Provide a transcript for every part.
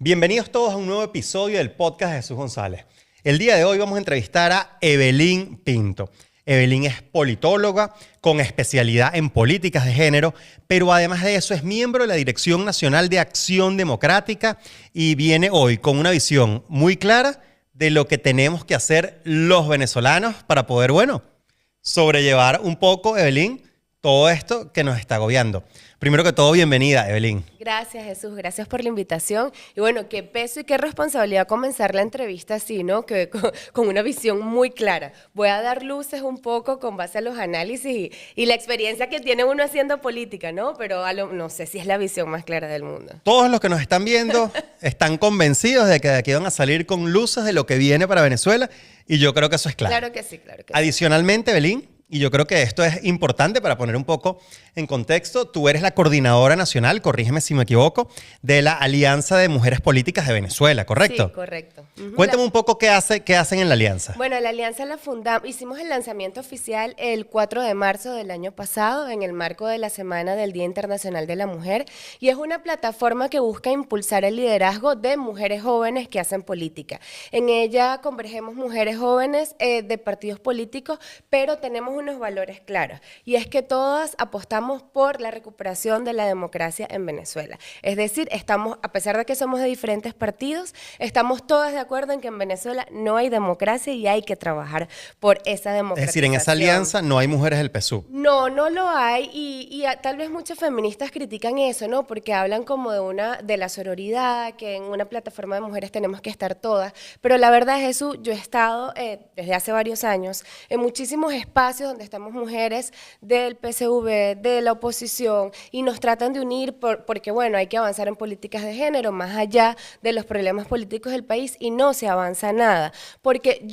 Bienvenidos todos a un nuevo episodio del podcast de Jesús González. El día de hoy vamos a entrevistar a Evelyn Pinto. Evelyn es politóloga con especialidad en políticas de género, pero además de eso es miembro de la Dirección Nacional de Acción Democrática y viene hoy con una visión muy clara de lo que tenemos que hacer los venezolanos para poder, sobrellevar un poco, Evelyn, todo esto que nos está agobiando. Primero que todo, bienvenida, Evelyn. Gracias, Jesús. Gracias por la invitación. Y bueno, qué peso y qué responsabilidad comenzar la entrevista así, ¿no? Con una visión muy clara. Voy a dar luces un poco con base a los análisis y la experiencia que tiene uno haciendo política, ¿no? Pero no sé si es la visión más clara del mundo. Todos los que nos están viendo están convencidos de que de aquí van a salir con luces de lo que viene para Venezuela y yo creo que eso es claro. Claro que sí, claro que sí. Adicionalmente, Evelyn, y yo creo que esto es importante para poner un poco en contexto. Tú eres la coordinadora nacional, corrígeme si me equivoco, de la Alianza de Mujeres Políticas de Venezuela, ¿correcto? Sí, correcto. Cuéntame un poco qué hacen en la Alianza. Bueno, la Alianza la fundamos, hicimos el lanzamiento oficial el 4 de marzo del año pasado en el marco de la Semana del Día Internacional de la Mujer y es una plataforma que busca impulsar el liderazgo de mujeres jóvenes que hacen política. En ella convergemos mujeres jóvenes de partidos políticos, pero tenemos unos valores claros y es que todas apostamos por la recuperación de la democracia en Venezuela. Es decir, a pesar de que somos de diferentes partidos, estamos todas de acuerdo en que en Venezuela no hay democracia y hay que trabajar por esa democracia. Es decir, en esa alianza no hay mujeres del PSUV. No, no lo hay y tal vez muchas feministas critican eso, ¿no? Porque hablan como de la sororidad, que en una plataforma de mujeres tenemos que estar todas, pero la verdad, Jesús, yo he estado desde hace varios años en muchísimos espacios donde estamos mujeres del PSV, de la oposición, y nos tratan de unir porque, hay que avanzar en políticas de género, más allá de los problemas políticos del país, y no se avanza nada. Porque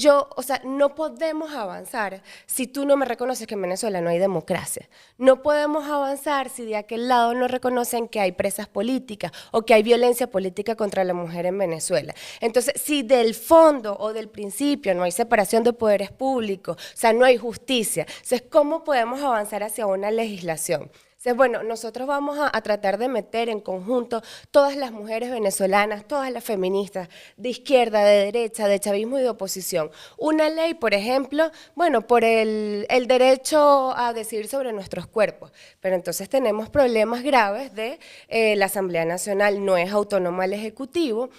no podemos avanzar si tú no me reconoces que en Venezuela no hay democracia. No podemos avanzar si de aquel lado no reconocen que hay presas políticas o que hay violencia política contra la mujer en Venezuela. Entonces, si del fondo o del principio no hay separación de poderes públicos, no hay justicia, entonces, ¿cómo podemos avanzar hacia una legislación? Entonces, nosotros vamos a tratar de meter en conjunto todas las mujeres venezolanas, todas las feministas, de izquierda, de derecha, de chavismo y de oposición. Una ley, por ejemplo, por el derecho a decidir sobre nuestros cuerpos. Pero entonces tenemos problemas graves de la Asamblea Nacional no es autónoma al Ejecutivo.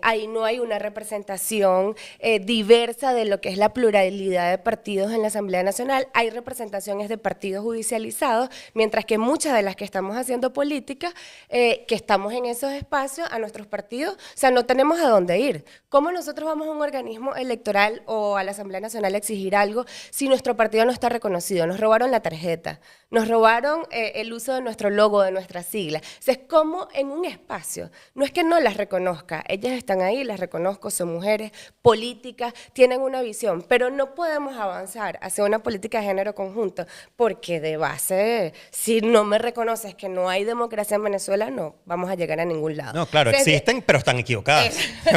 Ahí no hay una representación diversa de lo que es la pluralidad de partidos en la Asamblea Nacional, hay representaciones de partidos judicializados, mientras que muchas de las que estamos haciendo política, que estamos en esos espacios, a nuestros partidos, no tenemos a dónde ir. ¿Cómo nosotros vamos a un organismo electoral o a la Asamblea Nacional a exigir algo si nuestro partido no está reconocido? Nos robaron la tarjeta, nos robaron el uso de nuestro logo, de nuestra sigla. Entonces, ¿cómo en un espacio? No es que no las reconozca, ellas están ahí, las reconozco, son mujeres políticas, tienen una visión, pero no podemos avanzar hacia una política de género conjunta, porque de base, si no me reconoces que no hay democracia en Venezuela, no vamos a llegar a ningún lado. No, claro, existen, pero están equivocadas,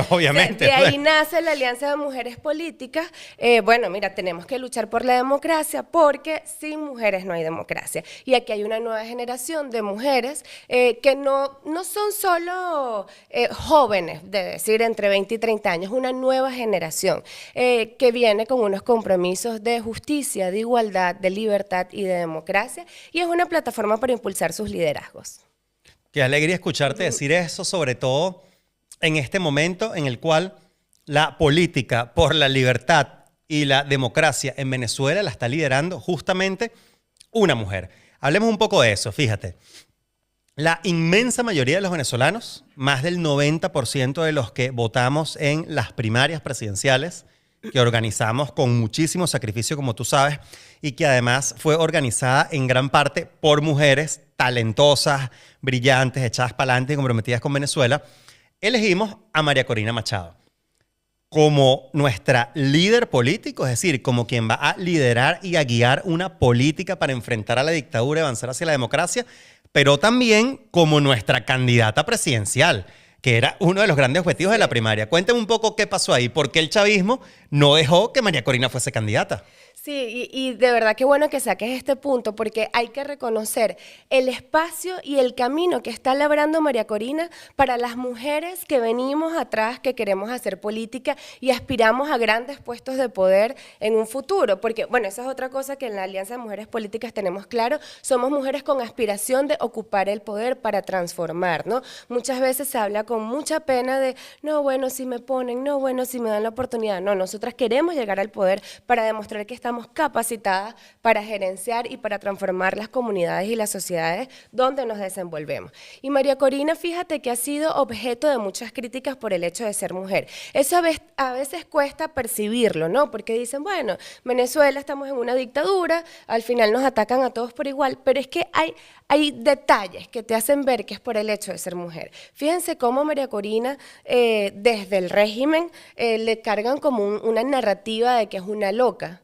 obviamente. De ahí nace la Alianza de Mujeres Políticas. Tenemos que luchar por la democracia, porque sin mujeres no hay democracia. Y aquí hay una nueva generación de mujeres que no son solo jóvenes, de decir entre 20 y 30 años, una nueva generación que viene con unos compromisos de justicia, de igualdad, de libertad y de democracia, y es una plataforma para impulsar sus liderazgos. Qué alegría escucharte decir eso, sobre todo en este momento en el cual la política por la libertad y la democracia en Venezuela la está liderando justamente una mujer. Hablemos un poco de eso, fíjate. La inmensa mayoría de los venezolanos, más del 90% de los que votamos en las primarias presidenciales, que organizamos con muchísimo sacrificio, como tú sabes, y que además fue organizada en gran parte por mujeres talentosas, brillantes, echadas para adelante y comprometidas con Venezuela, elegimos a María Corina Machado como nuestra líder político, es decir, como quien va a liderar y a guiar una política para enfrentar a la dictadura y avanzar hacia la democracia, pero también como nuestra candidata presidencial, que era uno de los grandes objetivos de la primaria. Cuéntame un poco qué pasó ahí, por qué el chavismo no dejó que María Corina fuese candidata. Sí, y de verdad qué bueno que saques este punto, porque hay que reconocer el espacio y el camino que está labrando María Corina para las mujeres que venimos atrás, que queremos hacer política y aspiramos a grandes puestos de poder en un futuro. Porque, bueno, esa es otra cosa que en la Alianza de Mujeres Políticas tenemos claro, somos mujeres con aspiración de ocupar el poder para transformar, ¿no? Muchas veces se habla con mucha pena de, no, bueno, si me ponen, no, bueno, si me dan la oportunidad. No, nosotras queremos llegar al poder para demostrar que estamos capacitadas para gerenciar y para transformar las comunidades y las sociedades donde nos desenvolvemos. Y María Corina, fíjate que ha sido objeto de muchas críticas por el hecho de ser mujer. Eso a veces cuesta percibirlo, ¿no? Porque dicen, bueno, Venezuela estamos en una dictadura, al final nos atacan a todos por igual, pero es que hay detalles que te hacen ver que es por el hecho de ser mujer. Fíjense cómo María Corina, desde el régimen, le cargan como una narrativa de que es una loca.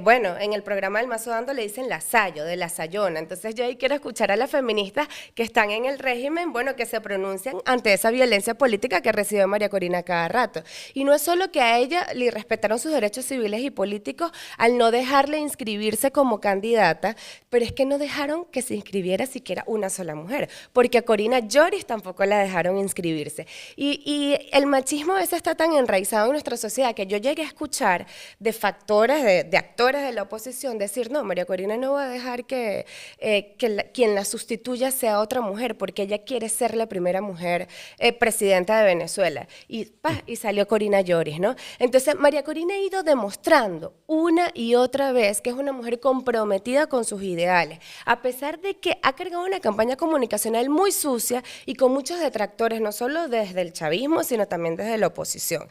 Bueno, en el programa del Mazo Dando le dicen lasayo, de la sayona. Entonces yo ahí quiero escuchar a las feministas que están en el régimen, bueno, que se pronuncian ante esa violencia política que recibe María Corina cada rato. Y no es solo que a ella le respetaron sus derechos civiles y políticos al no dejarle inscribirse como candidata, pero es que no dejaron que se inscribiera siquiera una sola mujer, porque a Corina Yoris tampoco la dejaron inscribirse. Y el machismo a veces está tan enraizado en nuestra sociedad que yo llegué a escuchar de factores, de actores de la oposición decir, no, María Corina no va a dejar que quien la sustituya sea otra mujer, porque ella quiere ser la primera mujer presidenta de Venezuela. Y salió Corina Yoris, ¿no? Entonces, María Corina ha ido demostrando una y otra vez que es una mujer comprometida con sus ideales, a pesar de que ha cargado una campaña comunicacional muy sucia y con muchos detractores, no solo desde el chavismo, sino también desde la oposición,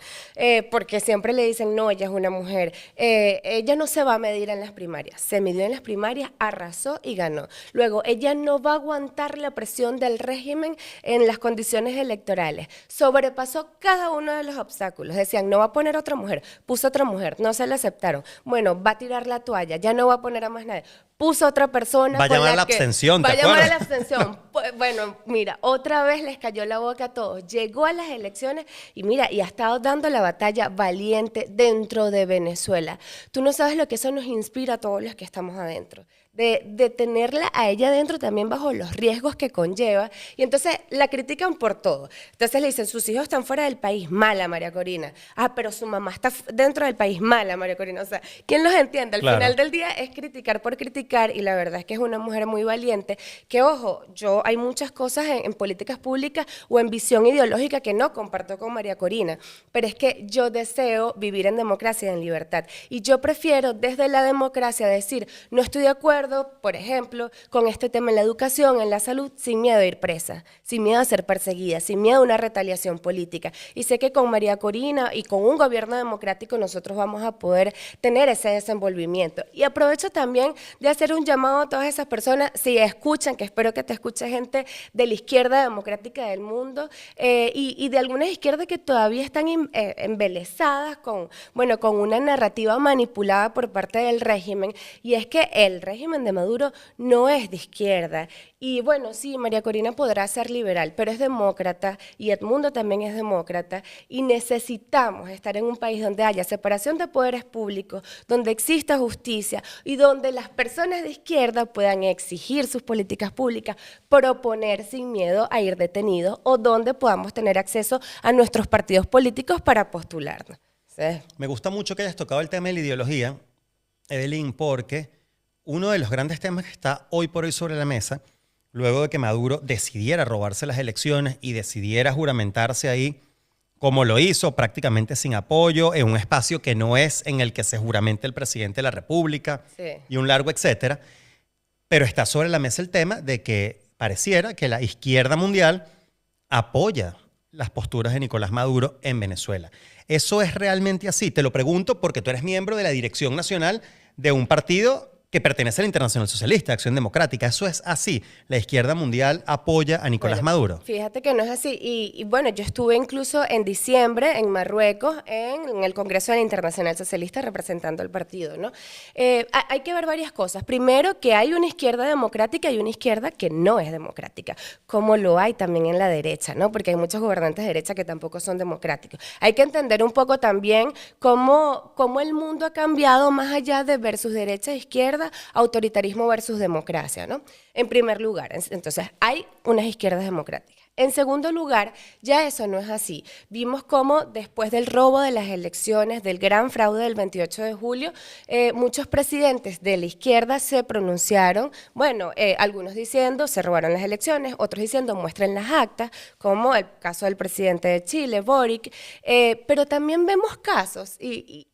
porque siempre le dicen, no, ella es una mujer, ella no se va a medir en las primarias, se midió en las primarias, arrasó y ganó. Luego, ella no va a aguantar la presión del régimen en las condiciones electorales, sobrepasó cada uno de los obstáculos, decían, no va a poner otra mujer, puso otra mujer, no se la aceptaron, bueno, va a tirar la toalla, ya no va a poner a más nadie, puso otra persona. Va a llamar a la abstención, ¿te acuerdas? Va a llamar a la acuerdas? abstención. Bueno, mira, otra vez les cayó la boca a todos. Llegó a las elecciones y mira, y ha estado dando la batalla valiente dentro de Venezuela. Tú no sabes lo que eso nos inspira a todos los que estamos adentro. De tenerla a ella adentro también bajo los riesgos que conlleva. Y entonces la critican por todo. Entonces le dicen, sus hijos están fuera del país, mala María Corina. Ah, pero su mamá está dentro del país, mala María Corina. O sea, ¿quién los entiende? Al final del día es criticar por criticar y la verdad es que es una mujer muy valiente. Que ojo, hay muchas cosas en políticas públicas o en visión ideológica que no comparto con María Corina, pero es que yo deseo vivir en democracia y en libertad. Y yo prefiero desde la democracia decir, no estoy de acuerdo, por ejemplo, con este tema en la educación, en la salud, sin miedo a ir presa, sin miedo a ser perseguida, sin miedo a una retaliación política. Y sé que con María Corina y con un gobierno democrático nosotros vamos a poder tener ese desenvolvimiento. Y aprovecho también de hacer un llamado a todas esas personas, si escuchan, que espero que te escuche gente de la izquierda democrática del mundo y de algunas izquierdas que todavía están embelesadas con una narrativa manipulada por parte del régimen, y es que el régimen de Maduro no es de izquierda. Y bueno, sí, María Corina podrá ser liberal, pero es demócrata y Edmundo también es demócrata y necesitamos estar en un país donde haya separación de poderes públicos, donde exista justicia y donde las personas de izquierda puedan exigir sus políticas públicas, proponer sin miedo a ir detenidos o donde podamos tener acceso a nuestros partidos políticos para postularnos. ¿Sí? Me gusta mucho que hayas tocado el tema de la ideología, Evelyn, porque uno de los grandes temas que está hoy por hoy sobre la mesa, luego de que Maduro decidiera robarse las elecciones y decidiera juramentarse ahí, como lo hizo, prácticamente sin apoyo, en un espacio que no es en el que se juramente el presidente de la República, sí, y un largo etcétera, pero está sobre la mesa el tema de que pareciera que la izquierda mundial apoya las posturas de Nicolás Maduro en Venezuela. ¿Eso es realmente así? Te lo pregunto porque tú eres miembro de la dirección nacional de un partido que pertenece a la Internacional Socialista, Acción Democrática. Eso es así. La izquierda mundial apoya a Nicolás Maduro. Fíjate que no es así. Y bueno, yo estuve incluso en diciembre en Marruecos, en el Congreso de la Internacional Socialista, representando al partido, ¿no? Hay que ver varias cosas. Primero, que hay una izquierda democrática y una izquierda que no es democrática, como lo hay también en la derecha, ¿no? Porque hay muchos gobernantes de derecha que tampoco son democráticos. Hay que entender un poco también cómo el mundo ha cambiado más allá de versus derecha e izquierda, autoritarismo versus democracia, ¿no? En primer lugar, entonces hay unas izquierdas democráticas. En segundo lugar, ya eso no es así. Vimos cómo después del robo de las elecciones, del gran fraude del 28 de julio, muchos presidentes de la izquierda se pronunciaron, bueno, algunos diciendo se robaron las elecciones, otros diciendo muestren las actas, como el caso del presidente de Chile, Boric, pero también vemos casos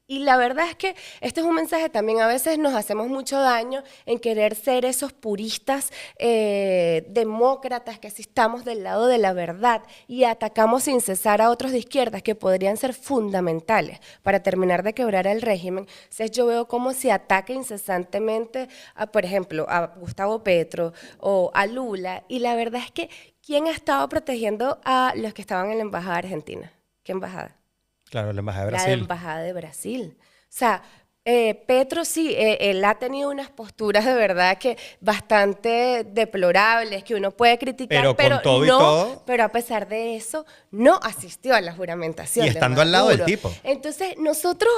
y la verdad es que este es un mensaje también, a veces nos hacemos mucho daño en querer ser esos puristas demócratas que así estamos del lado de la verdad y atacamos sin cesar a otros de izquierdas que podrían ser fundamentales para terminar de quebrar el régimen. Entonces yo veo cómo se ataca incesantemente, por ejemplo, a Gustavo Petro o a Lula, y la verdad es que ¿quién ha estado protegiendo a los que estaban en la embajada argentina? ¿Qué embajada? Claro, la Embajada de Brasil. La Embajada de Brasil. O sea, Petro sí, él ha tenido unas posturas de verdad que bastante deplorables, que uno puede criticar, pero con todo y todo, pero a pesar de eso, no asistió a la juramentación. Y estando al lado del tipo. Entonces, nosotros,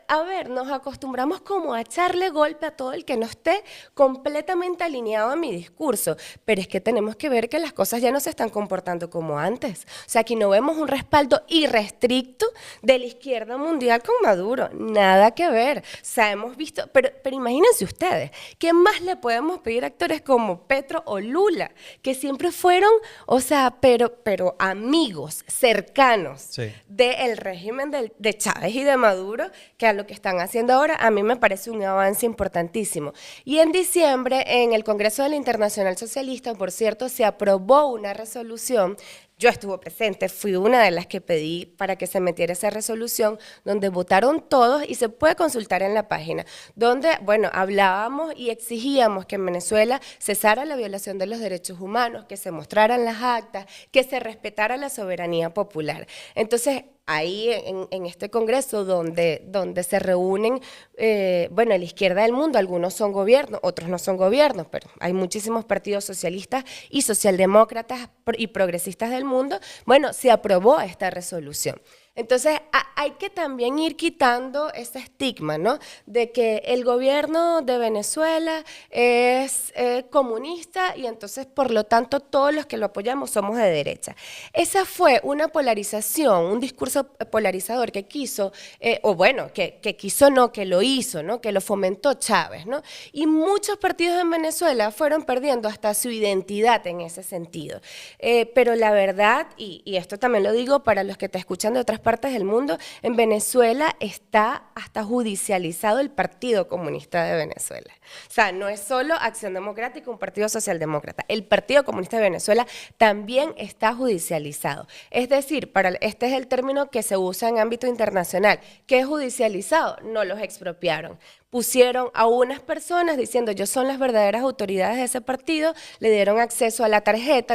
a ver, nos acostumbramos como a echarle golpe a todo el que no esté completamente alineado a mi discurso, pero es que tenemos que ver que las cosas ya no se están comportando como antes. O sea, aquí no vemos un respaldo irrestricto de la izquierda mundial con Maduro, nada que ver. O sea, hemos visto, pero imagínense ustedes, ¿qué más le podemos pedir a actores como Petro o Lula, que siempre fueron, o sea, pero amigos cercanos del régimen de Chávez y de Maduro, que a lo que están haciendo ahora, a mí me parece un avance importantísimo. Y en diciembre, en el Congreso de la Internacional Socialista, por cierto, se aprobó una resolución. Yo estuve presente, fui una de las que pedí para que se metiera esa resolución, donde votaron todos y se puede consultar en la página, donde, bueno, hablábamos y exigíamos que en Venezuela cesara la violación de los derechos humanos, que se mostraran las actas, que se respetara la soberanía popular. Entonces, ahí en este congreso donde se reúnen, bueno, la izquierda del mundo, algunos son gobiernos, otros no son gobiernos, pero hay muchísimos partidos socialistas y socialdemócratas y progresistas del mundo, bueno, se aprobó esta resolución. Entonces, hay que también ir quitando ese estigma, ¿no? De que el gobierno de Venezuela es comunista y entonces, por lo tanto, todos los que lo apoyamos somos de derecha. Esa fue una polarización, un discurso polarizador que quiso, o bueno, que quiso no, que lo hizo, ¿no? Que lo fomentó Chávez, ¿no? Y muchos partidos en Venezuela fueron perdiendo hasta su identidad en ese sentido. Pero la verdad, y esto también lo digo para los que te escuchan de otras partes del mundo, en Venezuela está hasta judicializado el Partido Comunista de Venezuela. O sea, no es solo Acción Democrática, un partido socialdemócrata. El Partido Comunista de Venezuela también está judicializado. Es decir, este es el término que se usa en ámbito internacional. ¿Qué es judicializado? No los expropiaron. Pusieron a unas personas diciendo ellos son las verdaderas autoridades de ese partido, le dieron acceso a la tarjeta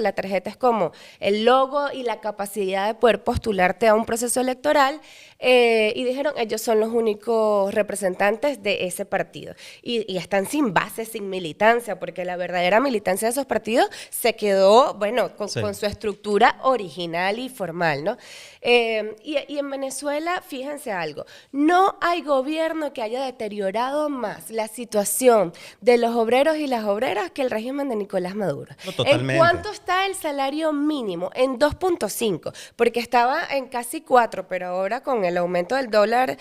es como el logo y la capacidad de poder postularte a un proceso electoral, y dijeron ellos son los únicos representantes de ese partido. Y están sin base, sin militancia, porque la verdadera militancia de esos partidos se quedó, bueno, con su estructura original y formal, ¿no? Y en Venezuela, fíjense algo, no hay gobierno que haya deteriorado más la situación de los obreros y las obreras que el régimen de Nicolás Maduro. No, totalmente. ¿En cuánto está el salario mínimo? En 2.5, porque estaba en casi 4, pero ahora con el aumento del dólar,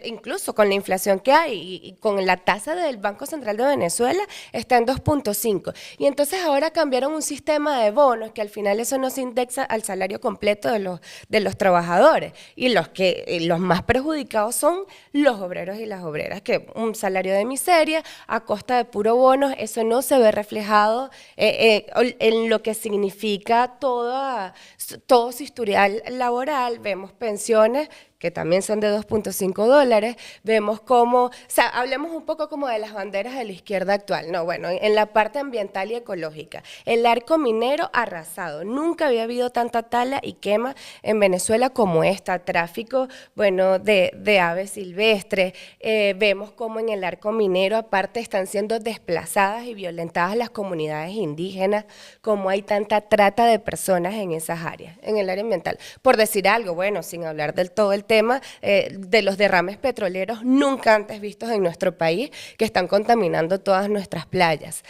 incluso con la inflación que hay y con la tasa del Banco Central de Venezuela, está en 2.5. Y entonces ahora cambiaron un sistema de bonos que al final eso no se indexa al salario completo de los trabajadores. Y los más perjudicados son los obreros y las obreras, que un salario de miseria a costa de puro bonos, eso no se ve reflejado en lo que significa todo su historial laboral. Vemos pensiones que también son de $2.5. Vemos cómo, o sea, hablemos un poco como de las banderas de la izquierda actual. No, bueno, en la parte ambiental y ecológica. El arco minero arrasado. Nunca había habido tanta tala y quema en Venezuela como esta. Tráfico, bueno, de aves silvestres. Vemos cómo en el arco minero, aparte, están siendo desplazadas y violentadas las comunidades indígenas, como hay tanta trata de personas en esas áreas, en el área ambiental. Por decir algo, bueno, sin hablar del todo el tema de los derrames petroleros nunca antes vistos en nuestro país, que están contaminando todas nuestras playas.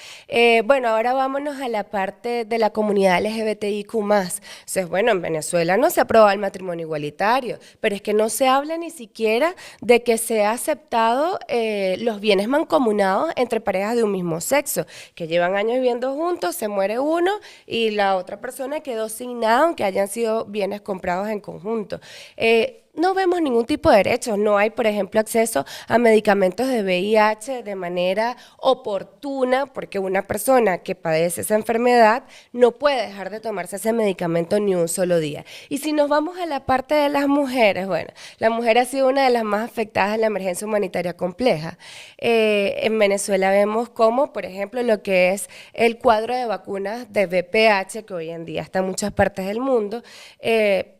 Bueno, ahora vámonos a la parte de la comunidad LGBTIQ+. Entonces, bueno, en Venezuela no se aprueba el matrimonio igualitario, pero es que no se habla ni siquiera de que se ha aceptado los bienes mancomunados entre parejas de un mismo sexo, que llevan años viviendo juntos, se muere uno y la otra persona quedó sin nada, aunque hayan sido bienes comprados en conjunto. No vemos ningún tipo de derechos, no hay, por ejemplo, acceso a medicamentos de VIH de manera oportuna, porque una persona que padece esa enfermedad no puede dejar de tomarse ese medicamento ni un solo día. Y si nos vamos a la parte de las mujeres, bueno, la mujer ha sido una de las más afectadas en la emergencia humanitaria compleja. En Venezuela vemos cómo, por ejemplo, lo que es el cuadro de vacunas de VPH, que hoy en día está en muchas partes del mundo,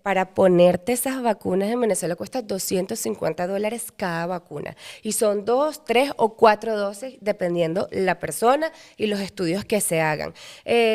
para ponerte esas vacunas en Venezuela cuesta $250 cada vacuna. Y son 2, 3 o 4 dosis, dependiendo la persona y los estudios que se hagan.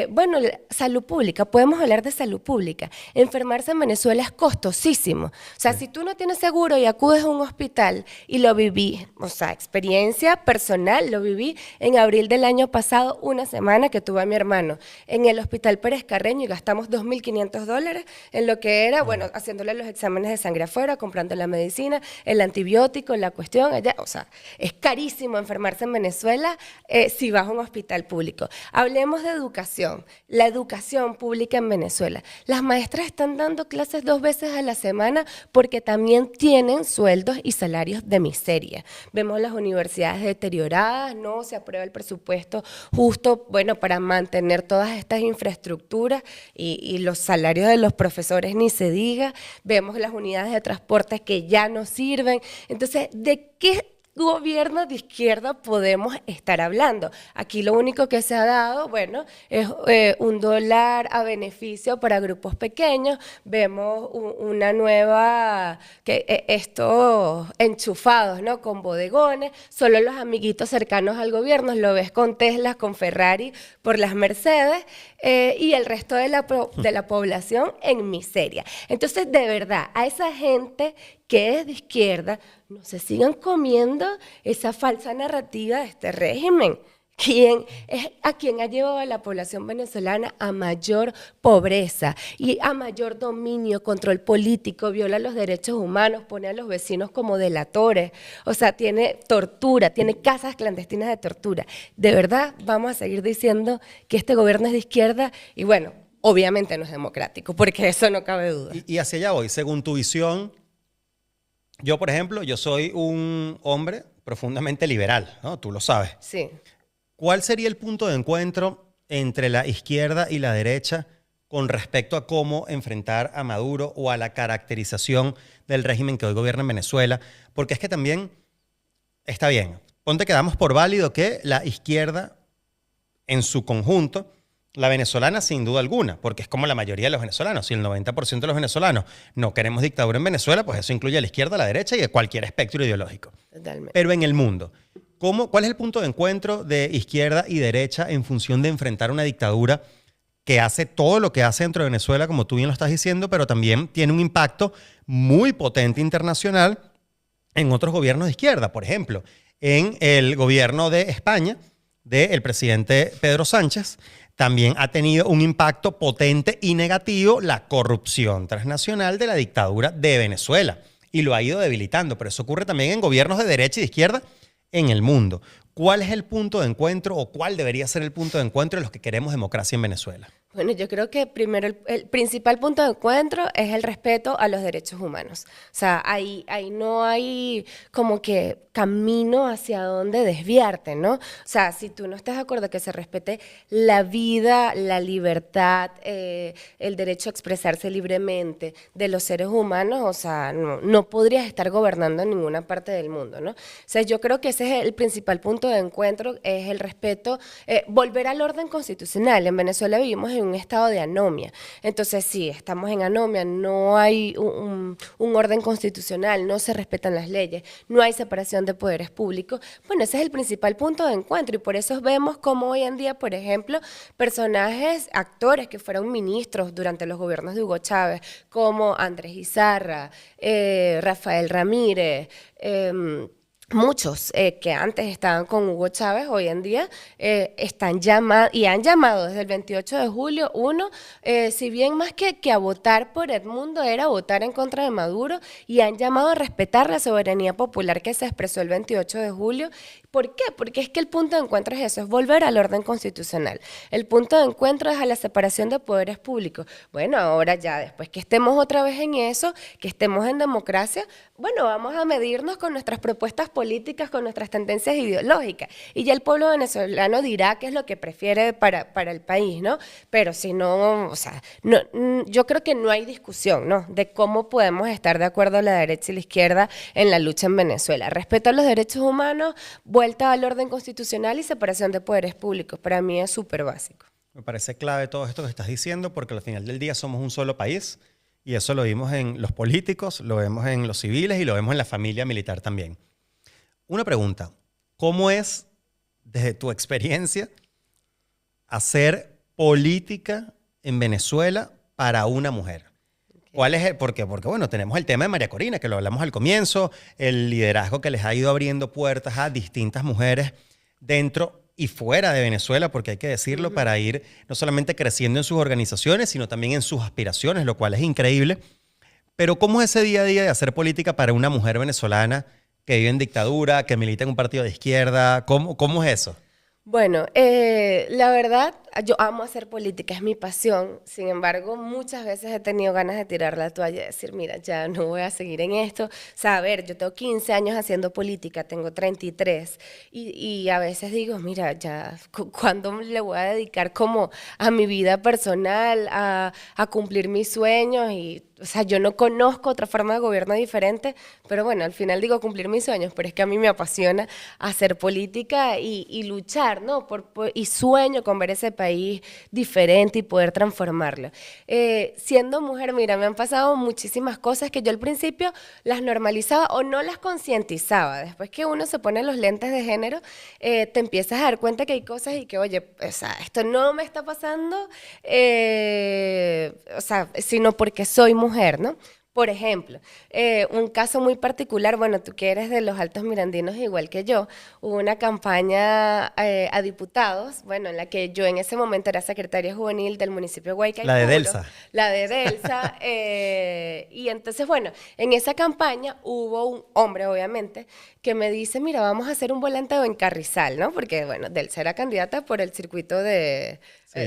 Bueno, salud pública, podemos hablar de salud pública. Enfermarse en Venezuela es costosísimo. O sea, si tú no tienes seguro y acudes a un hospital, y lo viví, o sea, experiencia personal, lo viví en abril del año pasado, una semana que tuve a mi hermano en el Hospital Pérez Carreño y gastamos $2.500 en lo que era, bueno, haciéndole los exámenes de sangre afuera, comprando la medicina, el antibiótico, la cuestión allá. O sea, es carísimo enfermarse en Venezuela si vas a un hospital público. Hablemos de educación, la educación pública en Venezuela. Las maestras están dando clases 2 veces a la semana porque también tienen sueldos y salarios de miseria. Vemos las universidades deterioradas, no se aprueba el presupuesto justo, bueno, para mantener todas estas infraestructuras y los salarios de los profesores ni se diga. Vemos las unidades de transporte que ya no sirven. Entonces, ¿de qué gobierno de izquierda podemos estar hablando? Aquí lo único que se ha dado, bueno, es $1 a beneficio para grupos pequeños. Vemos una nueva, estos enchufados, ¿no? Con bodegones, solo los amiguitos cercanos al gobierno, lo ves con Tesla, con Ferrari, por las Mercedes, y el resto de la población en miseria. Entonces, de verdad, a esa gente que es de izquierda, no se sigan comiendo esa falsa narrativa de este régimen. ¿A quién ha llevado a la población venezolana a mayor pobreza y a mayor dominio, control político, viola los derechos humanos, pone a los vecinos como delatores? O sea, tiene tortura, tiene casas clandestinas de tortura. De verdad, vamos a seguir diciendo que este gobierno es de izquierda y bueno, obviamente no es democrático, porque eso no cabe duda. Y hacia allá voy, según tu visión. Yo, por ejemplo, yo soy un hombre profundamente liberal, ¿no? Tú lo sabes. Sí. ¿Cuál sería el punto de encuentro entre la izquierda y la derecha con respecto a cómo enfrentar a Maduro o a la caracterización del régimen que hoy gobierna en Venezuela? Porque es que también está bien. Ponte que damos por válido que la izquierda en su conjunto, la venezolana sin duda alguna, porque es como la mayoría de los venezolanos. Si el 90% de los venezolanos no queremos dictadura en Venezuela, pues eso incluye a la izquierda, a la derecha y a cualquier espectro ideológico. Totalmente. Pero en el mundo, ¿cuál es el punto de encuentro de izquierda y derecha en función de enfrentar una dictadura que hace todo lo que hace dentro de Venezuela, como tú bien lo estás diciendo, pero también tiene un impacto muy potente internacional en otros gobiernos de izquierda? Por ejemplo, en el gobierno de España, del presidente Pedro Sánchez, también ha tenido un impacto potente y negativo la corrupción transnacional de la dictadura de Venezuela y lo ha ido debilitando, pero eso ocurre también en gobiernos de derecha y de izquierda en el mundo. ¿Cuál es el punto de encuentro o cuál debería ser el punto de encuentro de los que queremos democracia en Venezuela? Bueno, yo creo que primero el principal punto de encuentro es el respeto a los derechos humanos. O sea, ahí no hay como que camino hacia dónde desviarte, ¿no? O sea, si tú no estás de acuerdo que se respete la vida, la libertad, el derecho a expresarse libremente de los seres humanos, o sea, no podrías estar gobernando en ninguna parte del mundo, ¿no? O sea, yo creo que ese es el principal punto de encuentro, es el respeto, volver al orden constitucional. En Venezuela vivimos en un estado de anomia. Entonces, sí, estamos en anomia, no hay un orden constitucional, no se respetan las leyes, no hay separación de poderes públicos. Bueno, ese es el principal punto de encuentro y por eso vemos como hoy en día, por ejemplo, personajes, actores que fueron ministros durante los gobiernos de Hugo Chávez, como Andrés Izarra, Rafael Ramírez, muchos que antes estaban con Hugo Chávez, hoy en día están llamados y han llamado desde el 28 de julio, si bien más que a votar por Edmundo era votar en contra de Maduro, y han llamado a respetar la soberanía popular que se expresó el 28 de julio. ¿Por qué? Porque es que el punto de encuentro es eso, es volver al orden constitucional. El punto de encuentro es a la separación de poderes públicos. Bueno, ahora ya, después que estemos otra vez en eso, que estemos en democracia, bueno, vamos a medirnos con nuestras propuestas políticas, con nuestras tendencias ideológicas. Y ya el pueblo venezolano dirá qué es lo que prefiere para el país, ¿no? Pero si no, o sea, no, yo creo que no hay discusión, ¿no? De cómo podemos estar de acuerdo la derecha y la izquierda en la lucha en Venezuela. Respeto a los derechos humanos, vuelta al orden constitucional y separación de poderes públicos. Para mí es súper básico. Me parece clave todo esto que estás diciendo porque al final del día somos un solo país y eso lo vimos en los políticos, lo vemos en los civiles y lo vemos en la familia militar también. Una pregunta, ¿cómo es, desde tu experiencia, hacer política en Venezuela para una mujer? ¿Cuál es por qué? Porque, bueno, tenemos el tema de María Corina, que lo hablamos al comienzo, el liderazgo que les ha ido abriendo puertas a distintas mujeres dentro y fuera de Venezuela, porque hay que decirlo, para ir no solamente creciendo en sus organizaciones, sino también en sus aspiraciones, lo cual es increíble. Pero ¿cómo es ese día a día de hacer política para una mujer venezolana que vive en dictadura, que milita en un partido de izquierda? ¿Cómo es eso? Bueno, la verdad, yo amo hacer política, es mi pasión. Sin embargo, muchas veces he tenido ganas de tirar la toalla y decir, mira, ya no voy a seguir en esto. O sea, a ver, yo tengo 15 años haciendo política, tengo 33, y a veces digo, mira, ya, ¿cuándo le voy a dedicar como a mi vida personal, a cumplir mis sueños? Y, o sea, yo no conozco otra forma de gobierno diferente, pero bueno, al final digo cumplir mis sueños, pero es que a mí me apasiona hacer política y luchar, ¿no? Y sueño con ver ese país diferente y poder transformarlo. Siendo mujer, mira, me han pasado muchísimas cosas que yo al principio las normalizaba o no las concientizaba. Después que uno se pone los lentes de género, te empiezas a dar cuenta que hay cosas y que, oye, o sea, esto no me está pasando, o sea, sino porque soy mujer, ¿no? Por ejemplo, un caso muy particular, bueno, tú que eres de los Altos Mirandinos igual que yo, hubo una campaña a diputados, bueno, en la que yo en ese momento era secretaria juvenil del municipio de Guaycaipuro. La de Delsa. La de Delsa, y entonces, bueno, en esa campaña hubo un hombre, obviamente, que me dice, mira, vamos a hacer un volanteo en Carrizal, ¿no? Porque, bueno, Delsa era candidata por el circuito de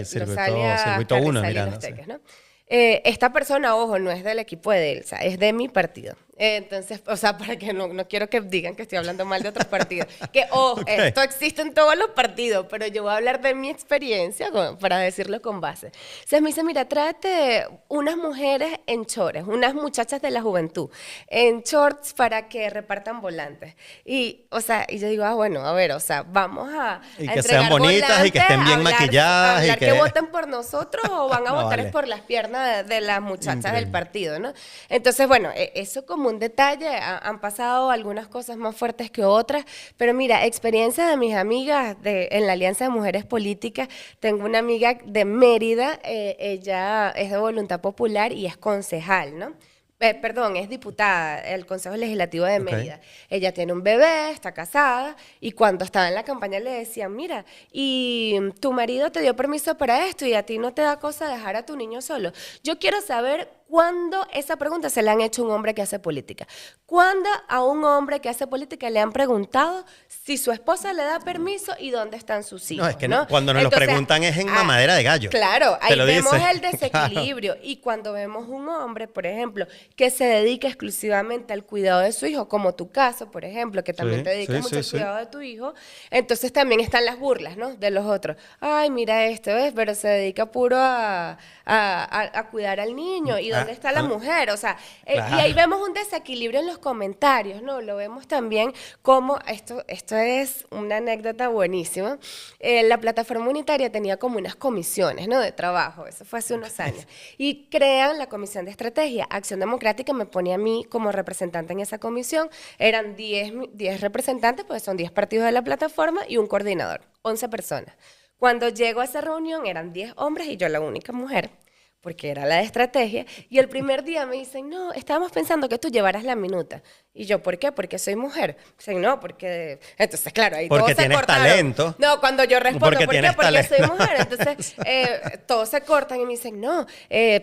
circuito 1, Miranda. Sí. ¿No? Esta persona, ojo, no es del equipo de Delsa, es de mi partido. Entonces, o sea, para que no quiero que digan que estoy hablando mal de otros partidos. Que, ojo, esto existe en todos los partidos, pero yo voy a hablar de mi experiencia para decirlo con base. Entonces me dice, mira, tráete unas mujeres en chores, unas muchachas de la juventud, en shorts para que repartan volantes. Y, o sea, y yo digo, bueno, a ver, o sea, vamos a y que sean bonitas y que estén bien maquilladas. Hablar que voten por nosotros o van a votar vale. Por las piernas de las muchachas del partido, ¿no? Entonces, bueno, eso como un detalle, han pasado algunas cosas más fuertes que otras, pero mira, experiencia de mis amigas en la Alianza de Mujeres Políticas, tengo una amiga de Mérida, ella es de Voluntad Popular y es concejal, ¿no? perdón, es diputada del Consejo Legislativo de Ok. Mérida. Ella tiene un bebé, está casada, y cuando estaba en la campaña le decían, mira, y tu marido te dio permiso para esto y a ti no te da cosa dejar a tu niño solo. Yo quiero saber cuándo esa pregunta se la han hecho a un hombre que hace política. ¿Cuándo a un hombre que hace política le han preguntado si su esposa le da permiso y dónde están sus hijos? No, es que cuando nos lo Entonces, preguntan es en mamadera de gallo. Claro, Te ahí lo vemos dicen. el desequilibrio. Y cuando vemos un hombre, por ejemplo, que se dedica exclusivamente al cuidado de su hijo, como tu caso, por ejemplo, que también te dedicas mucho al cuidado de tu hijo, entonces también están las burlas, ¿no? De los otros. Ay, mira esto, ¿ves? Pero se dedica puro a cuidar al niño. ¿Y dónde está la mujer? O sea, y ahí Claro. vemos un desequilibrio en los comentarios, ¿no? Lo vemos también como, esto es una anécdota buenísima. La plataforma unitaria tenía como unas comisiones, ¿no? De trabajo, eso fue hace unos años. Y crean la comisión de estrategia. Acción Democrática me pone a mí como representante en esa comisión. Eran 10 representantes, pues son 10 partidos de la plataforma y un coordinador, 11 personas. Cuando llego a esa reunión eran 10 hombres y yo la única mujer, porque era la de estrategia, y el primer día me dicen, no, estábamos pensando que tú llevaras la minuta. Y yo, ¿por qué? Porque soy mujer. Dicen, no, porque... Entonces, claro, ahí Porque todos se tienes cortaron. talento. No, cuando yo respondo, Porque ¿por qué? tienes Porque soy talento. mujer. Entonces, todos se cortan y me dicen, no,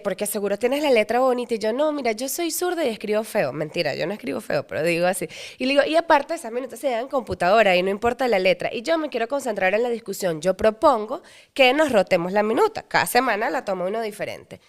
porque seguro tienes la letra bonita. Y yo, no, mira, yo soy zurda y escribo feo. Mentira, yo no escribo feo, pero digo así. Y le digo, y aparte, esas minutas se dan en computadora y no importa la letra. Y yo me quiero concentrar en la discusión. Yo propongo que nos rotemos la minuta. Cada semana la toma uno diferente.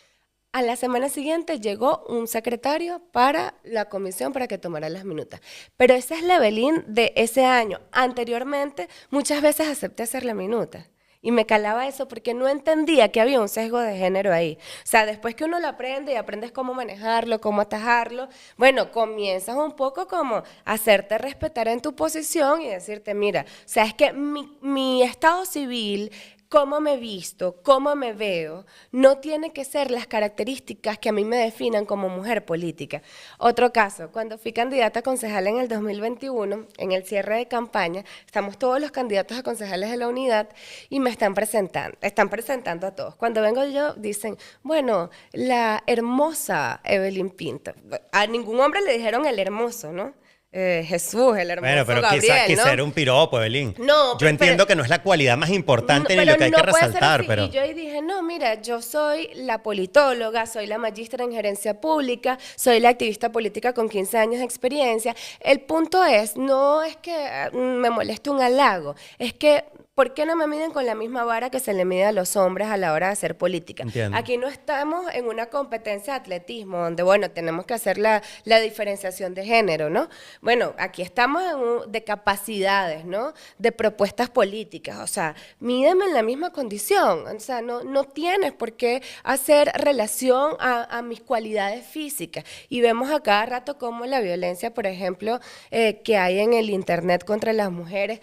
A la semana siguiente llegó un secretario para la comisión para que tomara las minutas. Pero ese es la Evelyn de ese año. Anteriormente, muchas veces acepté hacer la minuta. Y me calaba eso porque no entendía que había un sesgo de género ahí. O sea, después que uno lo aprende y aprendes cómo manejarlo, cómo atajarlo, bueno, comienzas un poco como a hacerte respetar en tu posición y decirte, mira, o sea, es que mi estado civil, cómo me visto, cómo me veo, no tiene que ser las características que a mí me definan como mujer política. Otro caso, cuando fui candidata a concejal en el 2021, en el cierre de campaña, estamos todos los candidatos a concejales de la unidad y me están presentando a todos. Cuando vengo yo, dicen, bueno, la hermosa Evelyn Pinto. A ningún hombre le dijeron el hermoso, ¿no? Jesús, el hermoso Bueno, pero Gabriel, quizá ¿no? era un piropo, Evelyn. No, Yo entiendo que no es la cualidad más importante ni lo que hay que puede ser resaltar, así. pero... Y yo ahí dije, no, mira, yo soy la politóloga, soy la magístra en gerencia pública, soy la activista política con 15 años de experiencia. El punto es, no es que me moleste un halago, es que ¿por qué no me miden con la misma vara que se le mide a los hombres a la hora de hacer política? Entiendo. Aquí no estamos en una competencia de atletismo, donde, bueno, tenemos que hacer la diferenciación de género, ¿no? Bueno, aquí estamos de capacidades, ¿no? De propuestas políticas, o sea, mídeme en la misma condición, o sea, no tienes por qué hacer relación a mis cualidades físicas. Y vemos a cada rato cómo la violencia, por ejemplo, que hay en el internet contra las mujeres.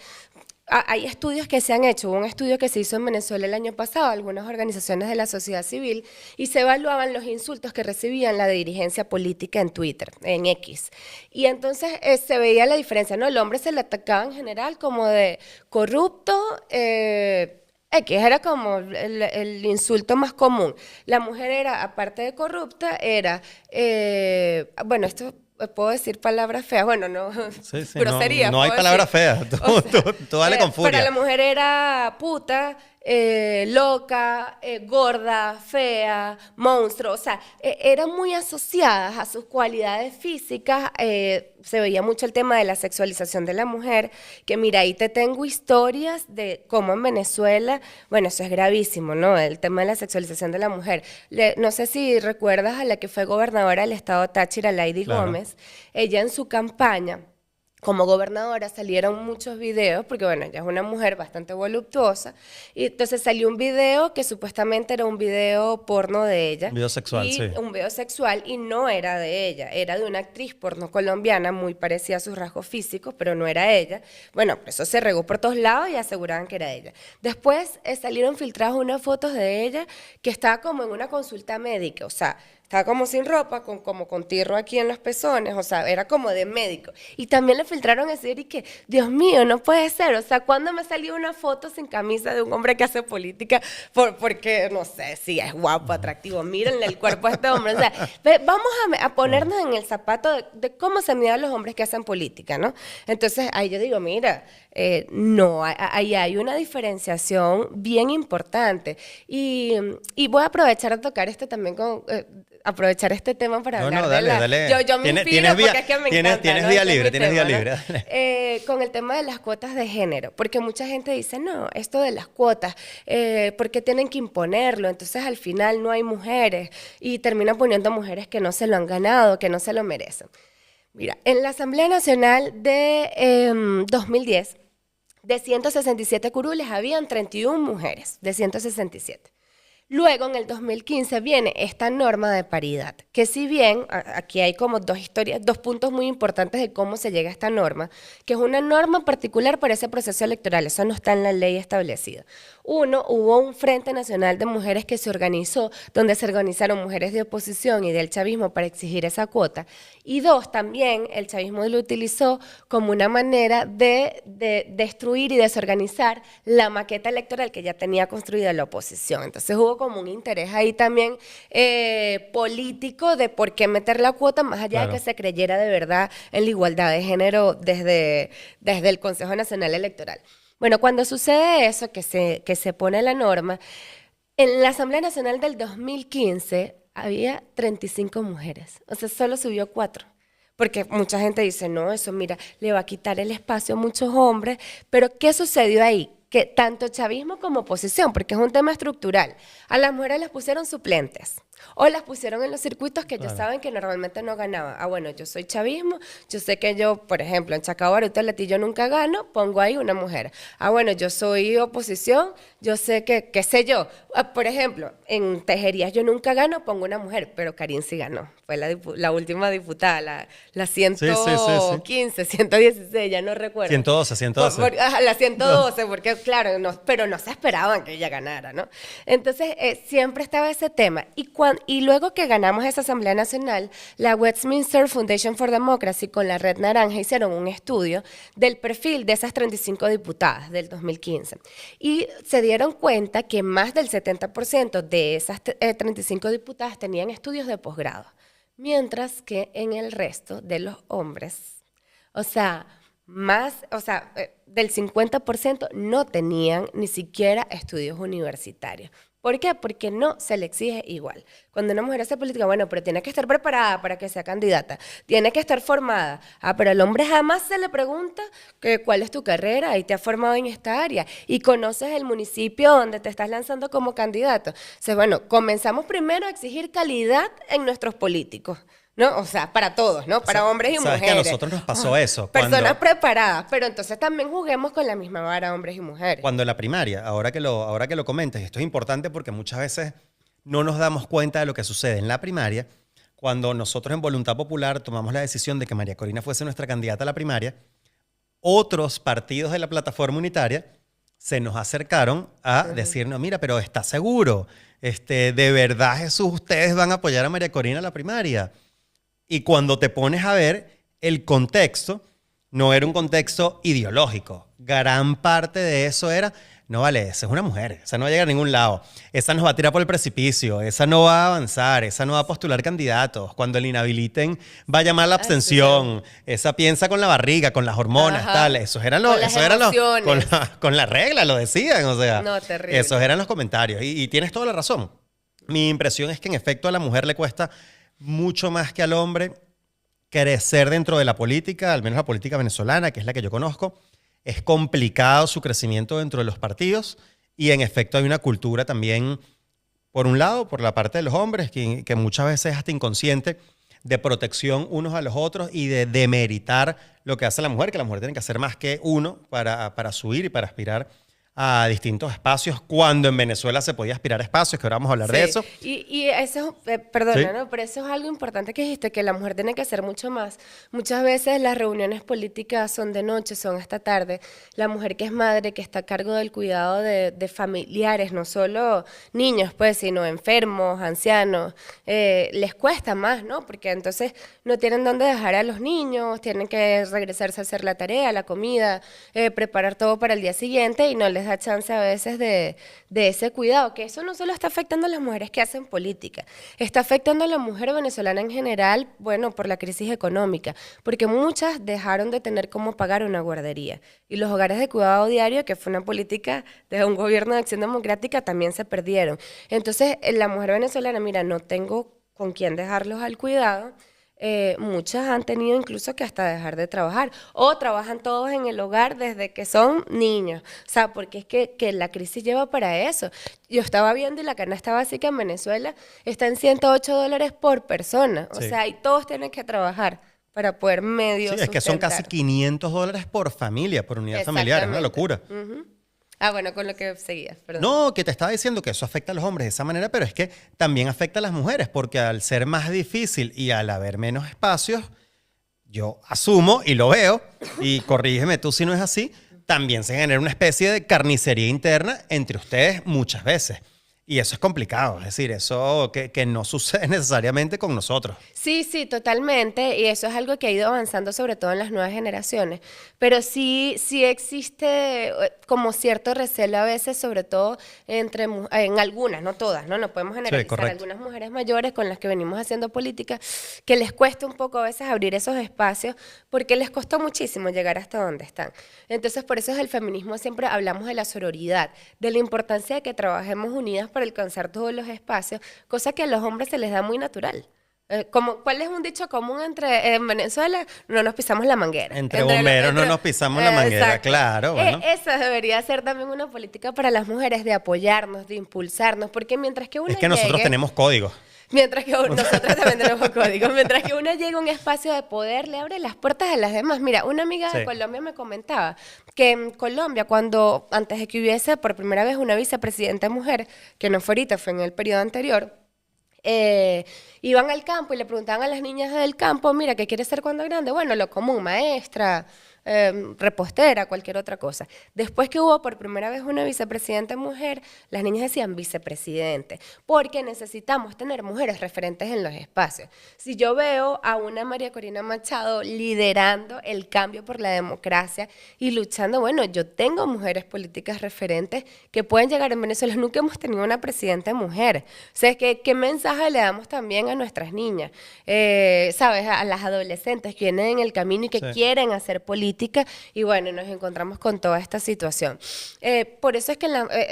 Hay estudios que se han hecho, hubo un estudio que se hizo en Venezuela el año pasado, algunas organizaciones de la sociedad civil, y se evaluaban los insultos que recibían la dirigencia política en Twitter, en X. Y entonces se veía la diferencia, ¿no? El hombre se le atacaba en general como de corrupto, X era como el insulto más común. La mujer era, aparte de corrupta, era, bueno, esto... ¿Puedo decir palabras feas? Bueno, no, Sí, groserías. no hay puedo palabras decir. feas. O sea, Tú dale con furia. para la mujer era puta, loca, gorda, fea, monstruo. O sea, eran muy asociadas a sus cualidades físicas. Se veía mucho el tema de la sexualización de la mujer, que mira, ahí te tengo historias de cómo en Venezuela, bueno, eso es gravísimo, ¿no? El tema de la sexualización de la mujer. No sé si recuerdas a la que fue gobernadora del estado Táchira, Lady Claro. Gómez. Ella en su campaña como gobernadora salieron muchos videos, porque bueno, ella es una mujer bastante voluptuosa, y entonces salió un video que supuestamente era un video porno de ella. Un video sexual, y sí. un video sexual, y no era de ella, era de una actriz porno colombiana, muy parecida a sus rasgos físicos, pero no era ella. Bueno, eso se regó por todos lados y aseguraban que era ella. Después salieron filtradas unas fotos de ella que estaba como en una consulta médica, o sea, estaba como sin ropa, como con tirro aquí en los pezones, o sea, era como de médico. Y también le filtraron a decir y que, Dios mío, no puede ser, o sea, ¿cuándo me salió una foto sin camisa de un hombre que hace política? Porque, no sé, si es guapo, atractivo, mírenle el cuerpo a este hombre, o sea, vamos a ponernos en el zapato de cómo se miden los hombres que hacen política, ¿no? Entonces, ahí yo digo, mira, no, ahí hay una diferenciación bien importante. Y voy a aprovechar a tocar esto también aprovechar este tema para hablar dale, de la... dale. Yo me inspiro porque es que me encanta, tienes ¿no? día Ese es libre, mi tienes día tema, libre. ¿no? Dale. Con el tema de las cuotas de género, porque mucha gente dice, no, esto de las cuotas, ¿por qué tienen que imponerlo? Entonces al final no hay mujeres y terminan poniendo mujeres que no se lo han ganado, que no se lo merecen. Mira, en la Asamblea Nacional de 2010, de 167 curules, habían 31 mujeres, de 167. Luego, en el 2015, viene esta norma de paridad, que si bien aquí hay como dos puntos muy importantes de cómo se llega a esta norma, que es una norma particular para ese proceso electoral, eso no está en la ley establecida. Uno, hubo un Frente Nacional de Mujeres que se organizó, donde se organizaron mujeres de oposición y del chavismo para exigir esa cuota. Y dos, también el chavismo lo utilizó como una manera de destruir y desorganizar la maqueta electoral que ya tenía construida la oposición. Entonces hubo como un interés ahí también político de por qué meter la cuota, más allá de que se creyera de verdad en la igualdad de género desde el Consejo Nacional Electoral. Bueno, cuando sucede eso, que se pone la norma, en la Asamblea Nacional del 2015 había 35 mujeres, o sea, solo subió 4. Porque mucha gente dice, no, eso mira, le va a quitar el espacio a muchos hombres, pero ¿qué sucedió ahí? Que tanto chavismo como oposición, porque es un tema estructural, a las mujeres les pusieron suplentes o las pusieron en los circuitos que ellos saben que normalmente no ganaban. Ah, bueno, yo soy chavismo, yo sé que yo, por ejemplo, en Chacao, Baruta, yo nunca gano, pongo ahí una mujer. Ah, bueno, yo soy oposición, yo sé que, qué sé yo, por ejemplo, en Tejerías yo nunca gano, pongo una mujer, pero Karin sí ganó, fue la última diputada, la 115, 116, ya no recuerdo. 112. La 112, porque claro, pero no se esperaban que ella ganara, ¿no? Entonces, siempre estaba ese tema. Y luego que ganamos esa Asamblea Nacional, la Westminster Foundation for Democracy con la Red Naranja hicieron un estudio del perfil de esas 35 diputadas del 2015. Y se dieron cuenta que más del 70% de esas 35 diputadas tenían estudios de posgrado, mientras que en el resto de los hombres, o sea, del 50% no tenían ni siquiera estudios universitarios. ¿Por qué? Porque no se le exige igual. Cuando una mujer hace política, bueno, pero tiene que estar preparada para que sea candidata, tiene que estar formada. Ah, pero al hombre jamás se le pregunta cuál es tu carrera y te has formado en esta área y conoces el municipio donde te estás lanzando como candidato. Entonces, bueno, comenzamos primero a exigir calidad en nuestros políticos, ¿no? O sea, para todos, ¿no? Para hombres y mujeres. Que a nosotros nos pasó eso. Personas preparadas, pero entonces también juguemos con la misma vara, hombres y mujeres. Cuando en la primaria, ahora que lo comentas, esto es importante porque muchas veces no nos damos cuenta de lo que sucede en la primaria. Cuando nosotros en Voluntad Popular tomamos la decisión de que María Corina fuese nuestra candidata a la primaria, otros partidos de la plataforma unitaria se nos acercaron a decirnos, mira, pero ¿estás seguro? ¿De verdad, Jesús, ustedes van a apoyar a María Corina a la primaria? Y cuando te pones a ver, el contexto no era un contexto ideológico. Gran parte de eso era, no vale, esa es una mujer, esa no va a llegar a ningún lado, esa nos va a tirar por el precipicio, esa no va a avanzar, esa no va a postular candidatos, cuando le inhabiliten va a llamar la abstención, esa piensa con la barriga, con las hormonas, tal. Esos eran los, con la regla, lo decían, o sea, no, terrible. Esos eran los comentarios. Y tienes toda la razón. Mi impresión es que en efecto a la mujer le cuesta mucho más que al hombre crecer dentro de la política, al menos la política venezolana, que es la que yo conozco. Es complicado su crecimiento dentro de los partidos y en efecto hay una cultura también, por un lado, por la parte de los hombres, que muchas veces es hasta inconsciente, de protección unos a los otros y de demeritar lo que hace la mujer, que la mujer tiene que hacer más que uno para subir y para aspirar a distintos espacios cuando en Venezuela se podía aspirar a espacios, que ahora vamos a hablar de eso. Y eso, perdona, Sí. ¿no? Pero eso es algo importante que dijiste, que la mujer tiene que hacer mucho más. Muchas veces las reuniones políticas son de noche, son hasta tarde. La mujer que es madre, que está a cargo del cuidado de familiares, no solo niños, pues, sino enfermos, ancianos, les cuesta más, ¿no? Porque entonces no tienen dónde dejar a los niños, tienen que regresarse a hacer la tarea, la comida, preparar todo para el día siguiente y no les da chance a veces de ese cuidado, que eso no solo está afectando a las mujeres que hacen política, está afectando a la mujer venezolana en general, bueno, por la crisis económica, porque muchas dejaron de tener cómo pagar una guardería. Y los hogares de cuidado diario, que fue una política de un gobierno de acción democrática, también se perdieron. Entonces, la mujer venezolana, mira, no tengo con quién dejarlos al cuidado. Muchas han tenido incluso que hasta dejar de trabajar o trabajan todos en el hogar desde que son niños, o sea, porque es que la crisis lleva para eso. Yo estaba viendo y la canasta básica en Venezuela está en $108 por persona, o Sí. sea, y todos tienen que trabajar para poder medio Sí, es que son casi sustentar. $500 por familia, por unidad familiar, es una Exactamente. locura. Ujú. Ah, bueno, con lo que seguías, perdón. No, que te estaba diciendo que eso afecta a los hombres de esa manera, pero es que también afecta a las mujeres, porque al ser más difícil y al haber menos espacios, yo asumo y lo veo, y corrígeme tú si no es así, también se genera una especie de carnicería interna entre ustedes muchas veces. Y eso es complicado, es decir, eso que no sucede necesariamente con nosotros. Sí, sí, totalmente. Y eso es algo que ha ido avanzando sobre todo en las nuevas generaciones. Pero sí existe como cierto recelo a veces, sobre todo en algunas, no todas, ¿no? No podemos generalizar. correcto. Algunas mujeres mayores con las que venimos haciendo política, que les cuesta un poco a veces abrir esos espacios porque les costó muchísimo llegar hasta donde están. Entonces, por eso es el feminismo siempre hablamos de la sororidad, de la importancia de que trabajemos unidas para alcanzar todos los espacios, cosa que a los hombres se les da muy natural. ¿Cuál es un dicho común en Venezuela? No nos pisamos la manguera. Entre bomberos no nos pisamos la manguera, Exacto. claro, bueno. Esa debería ser también una política para las mujeres, de apoyarnos, de impulsarnos, porque mientras que una Es que nosotros llegue, tenemos códigos. mientras que nosotros también tenemos códigos, mientras que una llega a un espacio de poder, le abre las puertas a las demás. Mira, una amiga de Sí. Colombia me comentaba que en Colombia, antes de que hubiese por primera vez una vicepresidenta mujer, que no fue ahorita, fue en el periodo anterior, iban al campo y le preguntaban a las niñas del campo, mira, ¿qué quieres ser cuando grande? Bueno, lo común, maestra, repostera, cualquier otra cosa. Después que hubo por primera vez una vicepresidenta mujer, las niñas decían vicepresidente, porque necesitamos tener mujeres referentes en los espacios. Si yo veo a una María Corina Machado liderando el cambio por la democracia y luchando, bueno, yo tengo mujeres políticas referentes que pueden llegar en Venezuela. Nunca hemos tenido una presidenta mujer. O sea, ¿qué mensaje le damos también a nuestras niñas? ¿Sabes? A las adolescentes que vienen en el camino y que Sí. quieren hacer política, y bueno, nos encontramos con toda esta situación. Por eso es que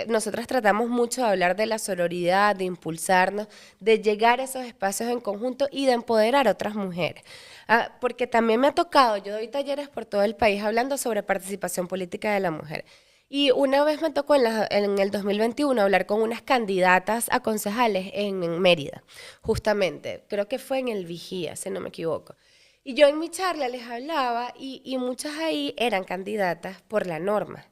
nosotras tratamos mucho de hablar de la sororidad, de impulsarnos, de llegar a esos espacios en conjunto y de empoderar a otras mujeres. Porque también me ha tocado, yo doy talleres por todo el país hablando sobre participación política de la mujer. Y una vez me tocó en el 2021 hablar con unas candidatas a concejales en Mérida, justamente, creo que fue en el Vigía, si no me equivoco. Y yo en mi charla les hablaba y muchas ahí eran candidatas por la norma.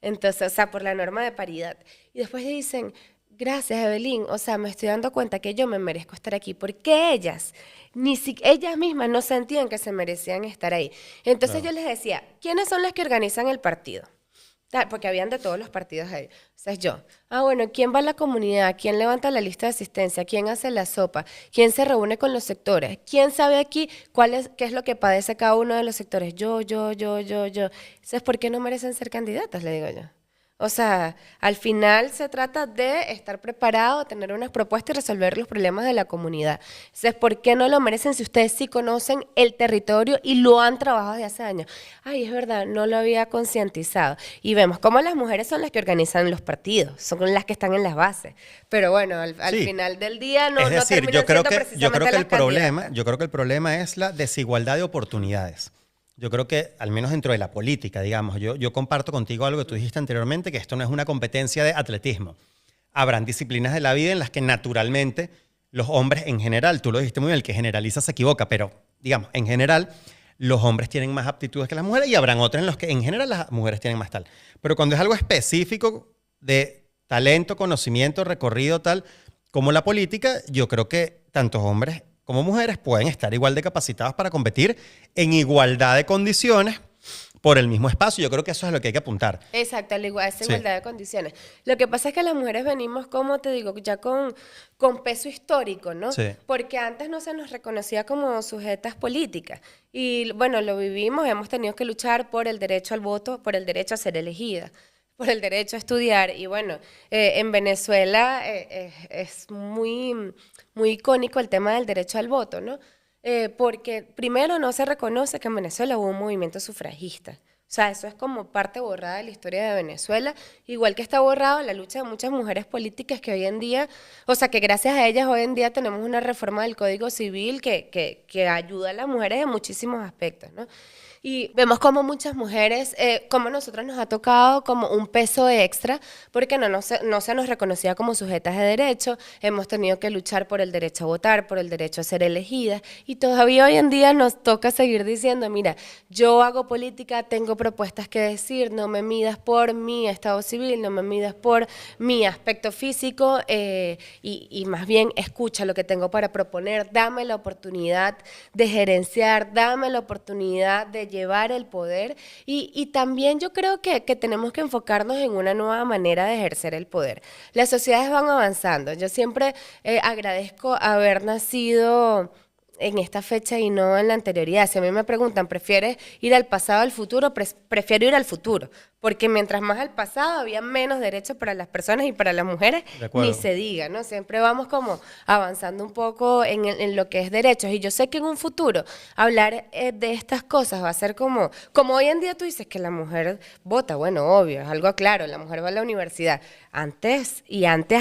Entonces, o sea, por la norma de paridad. Y después dicen, gracias, Evelyn, o sea, me estoy dando cuenta que yo me merezco estar aquí, porque ellas mismas no sentían que se merecían estar ahí. Entonces Claro. yo les decía, ¿quiénes son las que organizan el partido? Porque habían de todos los partidos ahí. O sea, yo. Bueno, ¿quién va a la comunidad? ¿Quién levanta la lista de asistencia? ¿Quién hace la sopa? ¿Quién se reúne con los sectores? ¿Quién sabe aquí qué es lo que padece cada uno de los sectores? Yo. Entonces, ¿por qué no merecen ser candidatas? Le digo yo. O sea, al final se trata de estar preparado, tener unas propuestas y resolver los problemas de la comunidad. Entonces, ¿por qué no lo merecen si ustedes sí conocen el territorio y lo han trabajado desde hace años? Ay, es verdad, no lo había concientizado. Y vemos cómo las mujeres son las que organizan los partidos, son las que están en las bases. Pero bueno, al Sí. final del día no Es decir, terminan yo creo siendo que precisamente el las problema, candidatas. yo creo que el problema es la desigualdad de oportunidades. Yo creo que, al menos dentro de la política, digamos, yo comparto contigo algo que tú dijiste anteriormente, que esto no es una competencia de atletismo. Habrán disciplinas de la vida en las que naturalmente los hombres en general, tú lo dijiste muy bien, el que generaliza se equivoca, pero digamos, en general, los hombres tienen más aptitudes que las mujeres y habrán otros en los que en general las mujeres tienen más tal. Pero cuando es algo específico de talento, conocimiento, recorrido, tal, como la política, yo creo que tantos hombres como mujeres pueden estar igual de capacitados para competir en igualdad de condiciones por el mismo espacio. Yo creo que eso es lo que hay que apuntar. Exacto, esa Sí. igualdad de condiciones. Lo que pasa es que las mujeres venimos, como te digo, ya con peso histórico, ¿no? Sí. Porque antes no se nos reconocía como sujetas políticas. Y bueno, lo vivimos, hemos tenido que luchar por el derecho al voto, por el derecho a ser elegida, por el derecho a estudiar. Y bueno, en Venezuela es muy, muy icónico el tema del derecho al voto, ¿no? Porque primero no se reconoce que en Venezuela hubo un movimiento sufragista. O sea, eso es como parte borrada de la historia de Venezuela, igual que está borrado la lucha de muchas mujeres políticas que hoy en día, o sea, que gracias a ellas hoy en día tenemos una reforma del Código Civil que ayuda a las mujeres en muchísimos aspectos, ¿no? Y vemos como muchas mujeres, como a nosotros nos ha tocado como un peso extra, porque no se nos reconocía como sujetas de derecho, hemos tenido que luchar por el derecho a votar, por el derecho a ser elegidas, y todavía hoy en día nos toca seguir diciendo, mira, yo hago política, tengo propuestas que decir, no me midas por mi estado civil, no me midas por mi aspecto físico, y más bien escucha lo que tengo para proponer, dame la oportunidad de gerenciar, dame la oportunidad de llevar el poder y también yo creo que tenemos que enfocarnos en una nueva manera de ejercer el poder. Las sociedades van avanzando. Yo siempre agradezco haber nacido en esta fecha y no en la anterioridad. Si a mí me preguntan, ¿prefieres ir al pasado o al futuro? Prefiero ir al futuro, porque mientras más al pasado había menos derechos para las personas y para las mujeres, ni se diga, ¿no? Siempre vamos como avanzando un poco en lo que es derechos. Y yo sé que en un futuro hablar de estas cosas va a ser como hoy en día tú dices que la mujer vota, bueno, obvio, es algo claro, la mujer va a la universidad. Antes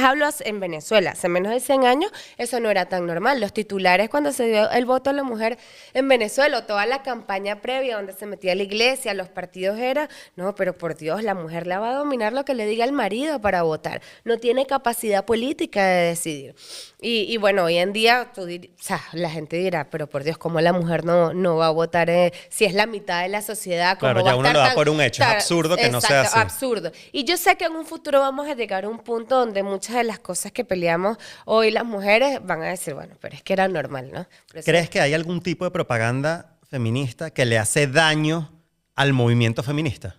hablo en Venezuela, hace menos de 100 años, eso no era tan normal. Los titulares cuando se dio el voto a la mujer en Venezuela, o toda la campaña previa donde se metía la iglesia, los partidos era, no, pero por Dios, la mujer la va a dominar lo que le diga el marido para votar. No tiene capacidad política de decidir. Y bueno, hoy en día o sea, la gente dirá, pero por Dios, ¿cómo la mujer no va a votar si es la mitad de la sociedad? ¿Cómo Claro, va ya a uno estar lo da tan, por un hecho. Es absurdo que no sea así. absurdo. Y yo sé que en un futuro vamos a llegar a un punto donde muchas de las cosas que peleamos hoy las mujeres van a decir, bueno, pero es que era normal, ¿no? ¿Crees que hay algún tipo de propaganda feminista que le hace daño al movimiento feminista?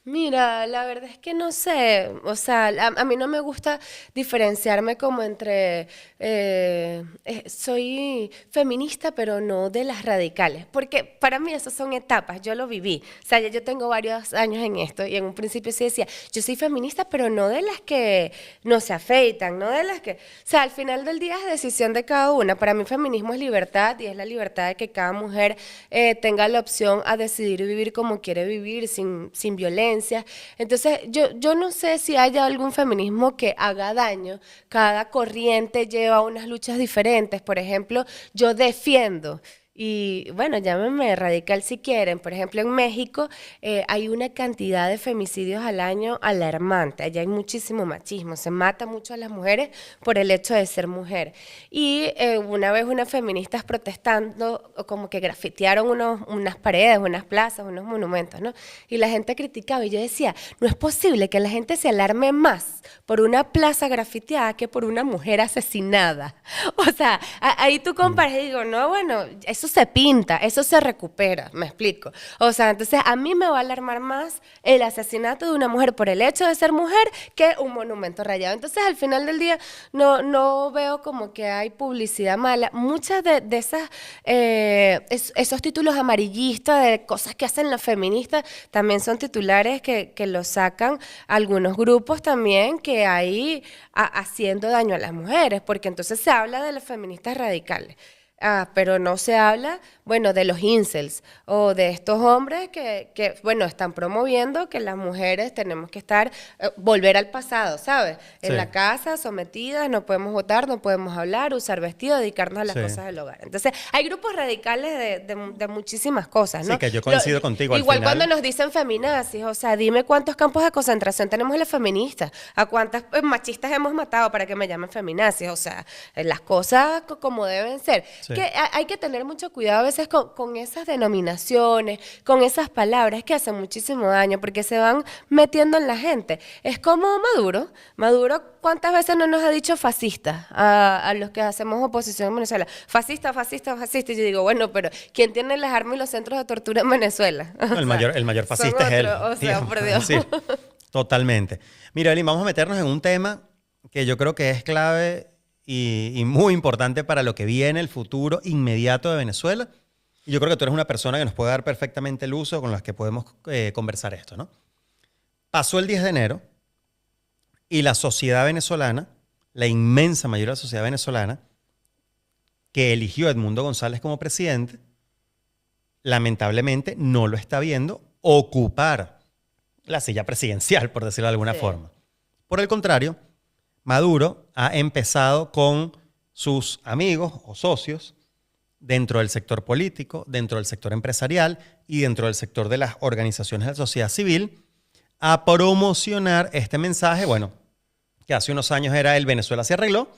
Mira, la verdad es que no sé, o sea, a mí no me gusta diferenciarme como entre, soy feminista, pero no de las radicales, porque para mí esas son etapas, yo lo viví, o sea, yo tengo varios años en esto y en un principio sí decía, yo soy feminista, pero no de las que no se afeitan, no de las que, o sea, al final del día es decisión de cada una, para mí feminismo es libertad y es la libertad de que cada mujer tenga la opción a decidir vivir como quiere vivir, sin violencia. Entonces, yo no sé si haya algún feminismo que haga daño. Cada corriente lleva unas luchas diferentes. Por ejemplo, yo defiendo, y bueno, llámenme radical si quieren. Por ejemplo, en México hay una cantidad de femicidios al año alarmante. Allá hay muchísimo machismo. Se mata mucho a las mujeres por el hecho de ser mujer. Y una vez unas feministas protestando, como que grafitearon unas paredes, unas plazas, unos monumentos, ¿no? Y la gente criticaba. Y yo decía, no es posible que la gente se alarme más por una plaza grafiteada que por una mujer asesinada. O sea, ahí tú comparas y digo, no, bueno, eso se pinta, eso se recupera, me explico. O sea, entonces a mí me va a alarmar más el asesinato de una mujer por el hecho de ser mujer que un monumento rayado. Entonces, al final del día, no veo como que hay publicidad mala. Muchas de esas, esos títulos amarillistas de cosas que hacen las feministas, también son titulares que los sacan algunos grupos también que hay haciendo daño a las mujeres, porque entonces se habla de las feministas radicales. Pero no se habla, bueno, de los incels o de estos hombres que bueno, están promoviendo que las mujeres tenemos que estar, volver al pasado, ¿sabes? En la casa, sometidas, no podemos votar, no podemos hablar, usar vestido, dedicarnos a las cosas del hogar. Entonces, hay grupos radicales de muchísimas cosas, ¿no? Sí, que yo coincido contigo al igual final. cuando nos dicen feminazis, o sea, dime cuántos campos de concentración tenemos las feministas, a cuántas machistas hemos matado para que me llamen feminazis, o sea, las cosas como deben ser. Sí. Sí. que hay que tener mucho cuidado a veces con esas denominaciones, con esas palabras que hacen muchísimo daño porque se van metiendo en la gente. Es como Maduro. Maduro, ¿cuántas veces no nos ha dicho fascistas a los que hacemos oposición en Venezuela? Fascista, fascista, fascista. Y yo digo, bueno, pero ¿quién tiene las armas y los centros de tortura en Venezuela? No, el mayor fascista es él. O sea, por Dios. Sí, totalmente. Mira, Eli, vamos a meternos en un tema que yo creo que es clave y muy importante para lo que viene, el futuro inmediato de Venezuela. Y yo creo que tú eres una persona que nos puede dar perfectamente el uso con las que podemos conversar esto, ¿no? Pasó el 10 de enero y la sociedad venezolana, la inmensa mayoría de la sociedad venezolana, que eligió a Edmundo González como presidente, lamentablemente no lo está viendo ocupar la silla presidencial, por decirlo de alguna forma. Por el contrario, Maduro ha empezado con sus amigos o socios dentro del sector político, dentro del sector empresarial y dentro del sector de las organizaciones de la sociedad civil a promocionar este mensaje, bueno, que hace unos años era el Venezuela se arregló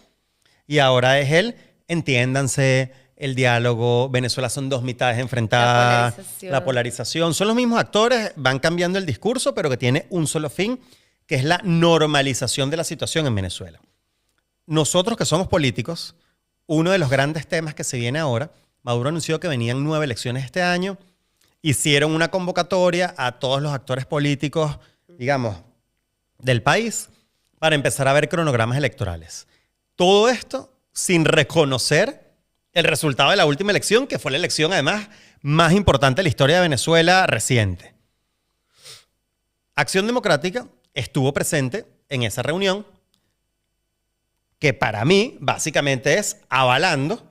y ahora es el entiéndanse, el diálogo, Venezuela son dos mitades enfrentadas, la polarización. Son los mismos actores, van cambiando el discurso, pero que tiene un solo fin, que es la normalización de la situación en Venezuela. Nosotros que somos políticos, uno de los grandes temas que se viene ahora, Maduro anunció que venían 9 elecciones este año, hicieron una convocatoria a todos los actores políticos, digamos, del país, para empezar a ver cronogramas electorales. Todo esto sin reconocer el resultado de la última elección, que fue la elección además más importante de la historia de Venezuela reciente. Acción Democrática estuvo presente en esa reunión, que para mí básicamente es avalando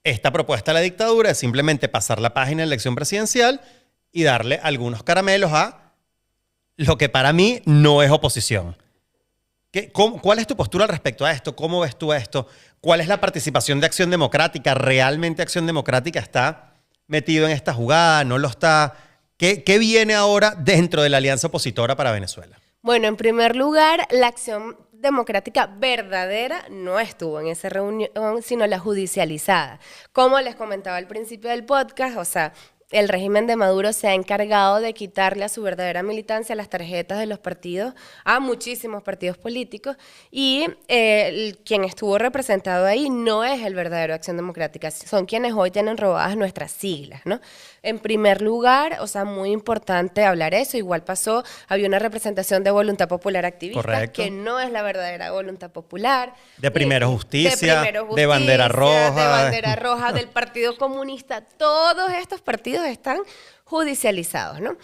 esta propuesta de la dictadura de simplemente pasar la página de la elección presidencial y darle algunos caramelos a lo que para mí no es oposición. ¿Cuál es tu postura al respecto a esto? ¿Cómo ves tú esto? ¿Cuál es la participación de Acción Democrática? ¿Realmente Acción Democrática está metido en esta jugada? ¿No lo está? ¿Qué viene ahora dentro de la alianza opositora para Venezuela? Bueno, en primer lugar, la Acción Democrática verdadera no estuvo en esa reunión, sino la judicializada. Como les comentaba al principio del podcast, o sea, el régimen de Maduro se ha encargado de quitarle a su verdadera militancia las tarjetas de los partidos, a muchísimos partidos políticos, y quien estuvo representado ahí no es el verdadero Acción Democrática, son quienes hoy tienen robadas nuestras siglas, ¿no? En primer lugar, o sea, muy importante hablar eso, igual pasó, había una representación de Voluntad Popular Activista, correcto, que no es la verdadera Voluntad Popular. De Primero Justicia, de Bandera Roja. De Bandera Roja, del Partido Comunista, todos estos partidos están judicializados, ¿no?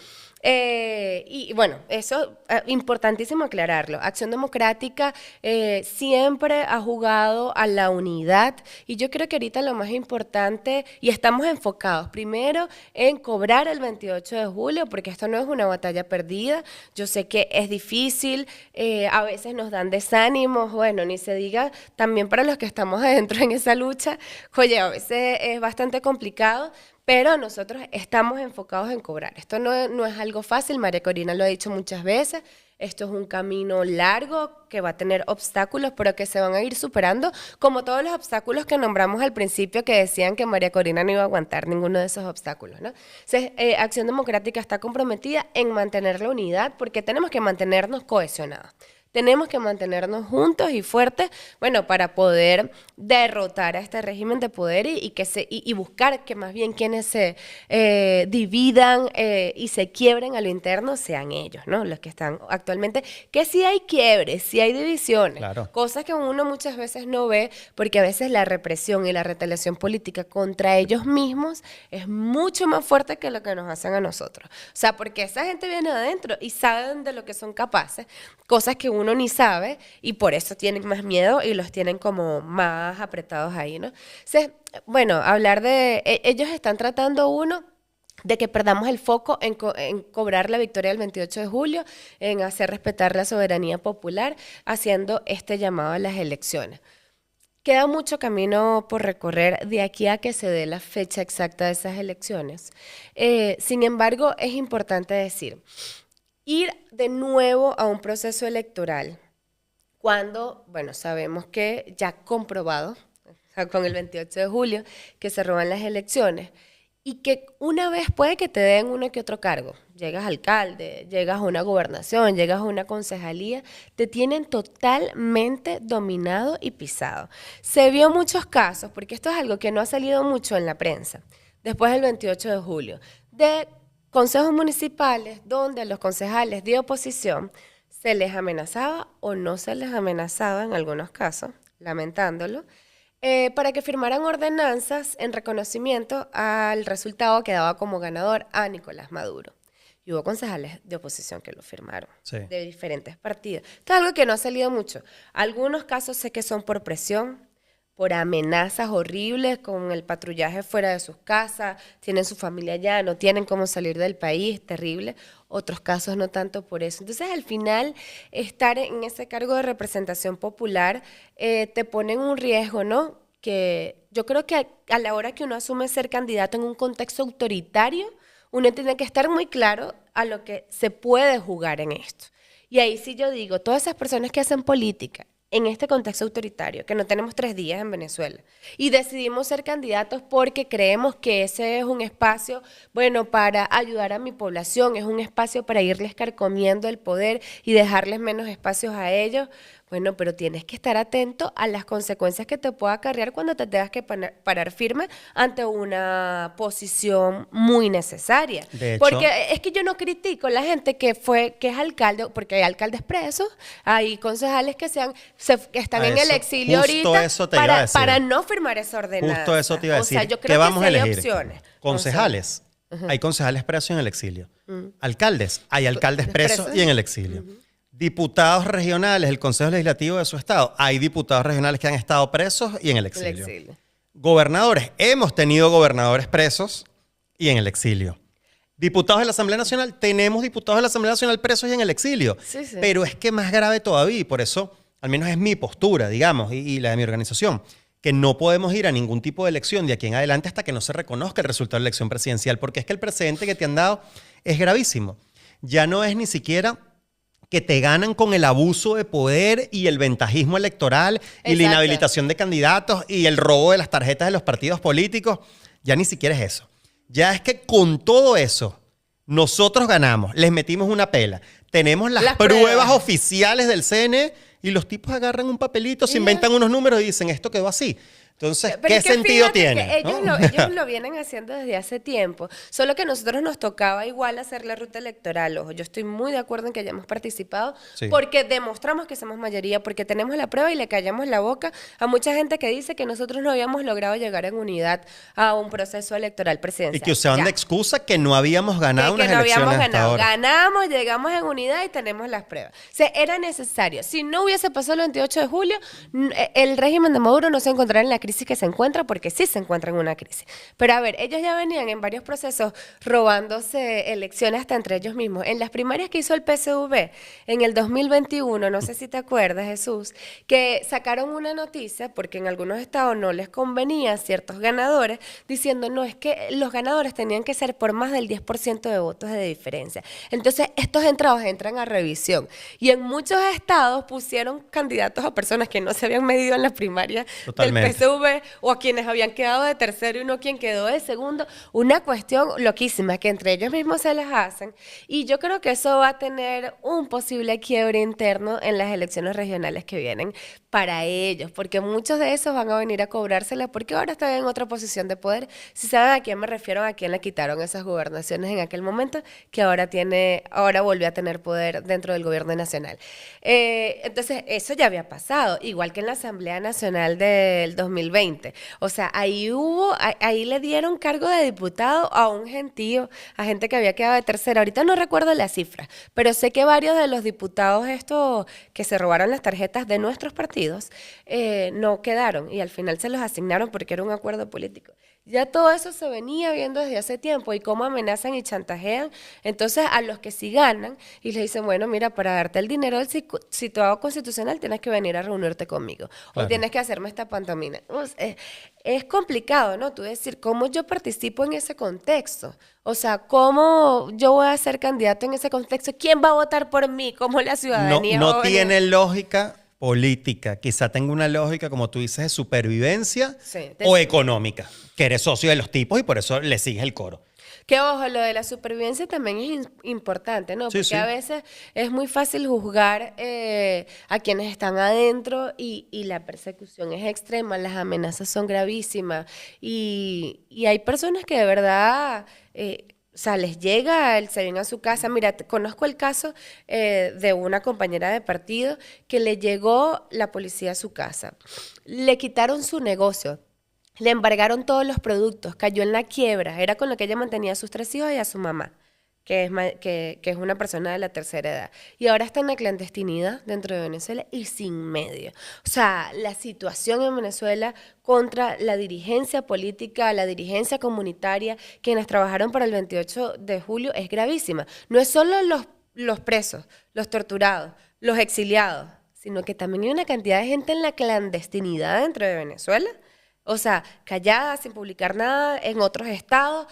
Y bueno, eso es importantísimo aclararlo. Acción Democrática siempre ha jugado a la unidad y yo creo que ahorita lo más importante, y estamos enfocados primero en cobrar el 28 de julio, porque esto no es una batalla perdida. Yo sé que es difícil, a veces nos dan desánimos, bueno, ni se diga también para los que estamos adentro en esa lucha, oye, a veces es bastante complicado. Pero nosotros estamos enfocados en cobrar. Esto no es algo fácil, María Corina lo ha dicho muchas veces. Esto es un camino largo que va a tener obstáculos, pero que se van a ir superando, como todos los obstáculos que nombramos al principio, que decían que María Corina no iba a aguantar ninguno de esos obstáculos, ¿no? Entonces, Acción Democrática está comprometida en mantener la unidad, porque tenemos que mantenernos cohesionados. Tenemos que mantenernos juntos y fuertes, bueno, para poder derrotar a este régimen de poder y buscar que más bien quienes se dividan y se quiebren a lo interno sean ellos, ¿no? Los que están actualmente, que sí hay quiebres, sí hay divisiones, claro, cosas que uno muchas veces no ve, porque a veces la represión y la retaliación política contra ellos mismos es mucho más fuerte que lo que nos hacen a nosotros. O sea, porque esa gente viene adentro y saben de lo que son capaces, cosas que uno ni sabe y por eso tienen más miedo y los tienen como más apretados ahí, ¿no? Entonces, bueno, hablar de... ellos están tratando de que perdamos el foco en cobrar la victoria del 28 de julio, en hacer respetar la soberanía popular, haciendo este llamado a las elecciones. Queda mucho camino por recorrer de aquí a que se dé la fecha exacta de esas elecciones. Sin embargo, es importante decir, ir de nuevo a un proceso electoral cuando, bueno, sabemos que ya comprobado, con el 28 de julio, que se roban las elecciones. Y que una vez puede que te den uno que otro cargo. Llegas alcalde, llegas a una gobernación, llegas a una concejalía, te tienen totalmente dominado y pisado. Se vio muchos casos, porque esto es algo que no ha salido mucho en la prensa, después del 28 de julio, de consejos municipales donde a los concejales de oposición se les amenazaba o no se les amenazaba en algunos casos, lamentándolo, para que firmaran ordenanzas en reconocimiento al resultado que daba como ganador a Nicolás Maduro. Y hubo concejales de oposición que lo firmaron, Sí. de diferentes partidos. Esto es algo que no ha salido mucho. Algunos casos sé que son por presión, por amenazas horribles, con el patrullaje fuera de sus casas, tienen su familia allá, no tienen cómo salir del país, terrible. Otros casos no tanto por eso. Entonces, al final, estar en ese cargo de representación popular te pone en un riesgo, ¿no? Que yo creo que a la hora que uno asume ser candidato en un contexto autoritario, uno tiene que estar muy claro a lo que se puede jugar en esto. Y ahí sí yo digo, todas esas personas que hacen política en este contexto autoritario, que no tenemos 3 días en Venezuela, y decidimos ser candidatos porque creemos que ese es un espacio, bueno, para ayudar a mi población, es un espacio para irles carcomiendo el poder y dejarles menos espacios a ellos, bueno, pero tienes que estar atento a las consecuencias que te pueda acarrear cuando te tengas que parar firme ante una posición muy necesaria. De hecho, porque es que yo no critico a la gente que es alcalde, porque hay alcaldes presos, hay concejales que que están A en el eso, exilio justo ahorita eso te iba a decir. para no firmar esa ordenanza. Justo eso te iba a decir. O sea, yo ¿Qué creo vamos que a sí hay elegir? opciones. Concejales. Hay concejales presos y en el exilio. Alcaldes. Hay alcaldes presos Presos. y en el exilio. Diputados regionales, el Consejo Legislativo de su estado. Hay diputados regionales que han estado presos y en el El exilio. exilio. Gobernadores. Hemos tenido gobernadores presos y en el exilio. Diputados de la Asamblea Nacional. Tenemos diputados de la Asamblea Nacional presos y en el exilio. Sí, sí. Pero es que más grave todavía, y por eso, al menos es mi postura, digamos, y la de mi organización, que no podemos ir a ningún tipo de elección de aquí en adelante hasta que no se reconozca el resultado de la elección presidencial, porque es que el precedente que te han dado es gravísimo. Ya no es ni siquiera que te ganan con el abuso de poder y el ventajismo electoral y la Exacto. inhabilitación de candidatos y el robo de las tarjetas de los partidos políticos. Ya ni siquiera es eso. Ya es que con todo eso nosotros ganamos, les metimos una pela, tenemos las pruebas oficiales del CNE y los tipos agarran un papelito, se inventan unos números y dicen esto quedó así. Entonces, Pero ¿qué es que sentido fíjate tiene? que ellos, ¿no? ellos lo vienen haciendo desde hace tiempo, solo que a nosotros nos tocaba igual hacer la ruta electoral. Ojo, yo estoy muy de acuerdo en que hayamos participado, Sí. porque demostramos que somos mayoría, porque tenemos la prueba y le callamos la boca a mucha gente que dice que nosotros no habíamos logrado llegar en unidad a un proceso electoral presidencial. Y que usaban Ya. de excusa que no habíamos ganado Que unas no elecciones habíamos hasta ganado. ahora. Ganamos, llegamos en unidad y tenemos las pruebas. O sea, era necesario. Si no hubiese pasado el 28 de julio, el régimen de Maduro no se encontraría en la crisis que se encuentra, porque sí se encuentra en una crisis. Pero a ver, ellos ya venían en varios procesos robándose elecciones hasta entre ellos mismos. En las primarias que hizo el PSV en el 2021, no sé si te acuerdas, Jesús, que sacaron una noticia porque en algunos estados no les convenía ciertos ganadores, diciendo, no, es que los ganadores tenían que ser por más del 10% de votos de diferencia. Entonces, estos entrados entran a revisión. Y en muchos estados pusieron candidatos a personas que no se habían medido en las primarias Totalmente. del PSV o a quienes habían quedado de tercero y no quien quedó de segundo. Una cuestión loquísima que entre ellos mismos se las hacen. Y yo creo que eso va a tener un posible quiebre interno en las elecciones regionales que vienen para ellos, porque muchos de esos van a venir a cobrársela porque ahora están en otra posición de poder. Si saben a quién me refiero, a quién le quitaron esas gobernaciones en aquel momento, que ahora volvió a tener poder dentro del gobierno nacional. Entonces, eso ya había pasado, igual que en la Asamblea Nacional del 2020. O sea, ahí le dieron cargo de diputado a un gentío, a gente que había quedado de tercera. Ahorita no recuerdo la cifra, pero sé que varios de los diputados estos que se robaron las tarjetas de nuestros partidos no quedaron y al final se los asignaron porque era un acuerdo político. Ya todo eso se venía viendo desde hace tiempo y cómo amenazan y chantajean. Entonces, a los que sí ganan y les dicen, bueno, mira, para darte el dinero del situado constitucional tienes que venir a reunirte conmigo Claro. o tienes que hacerme esta pantomima. Es complicado, ¿no? Tú decir, ¿cómo yo participo en ese contexto? O sea, ¿cómo yo voy a ser candidato en ese contexto? ¿Quién va a votar por mí? ¿Cómo la ciudadanía No va a venir? tiene lógica política quizá tenga una lógica, como tú dices, de supervivencia Sí, o económica, que eres socio de los tipos y por eso le sigues el coro. Que ojo, lo de la supervivencia también es importante, ¿no? Sí, Porque sí. a veces es muy fácil juzgar a quienes están adentro y la persecución es extrema, las amenazas son gravísimas y hay personas que de verdad, o sea, les llega, se viene a su casa. Mira, conozco el caso de una compañera de partido que le llegó la policía a su casa, le quitaron su negocio. Le embargaron todos los productos, cayó en la quiebra. Era con lo que ella mantenía a sus 3 hijos y a su mamá, que es una persona de la tercera edad. Y ahora está en la clandestinidad dentro de Venezuela y sin medio. O sea, la situación en Venezuela contra la dirigencia política, la dirigencia comunitaria, quienes trabajaron para el 28 de julio, es gravísima. No es solo los presos, los torturados, los exiliados, sino que también hay una cantidad de gente en la clandestinidad dentro de Venezuela. O sea, calladas, sin publicar nada, en otros estados,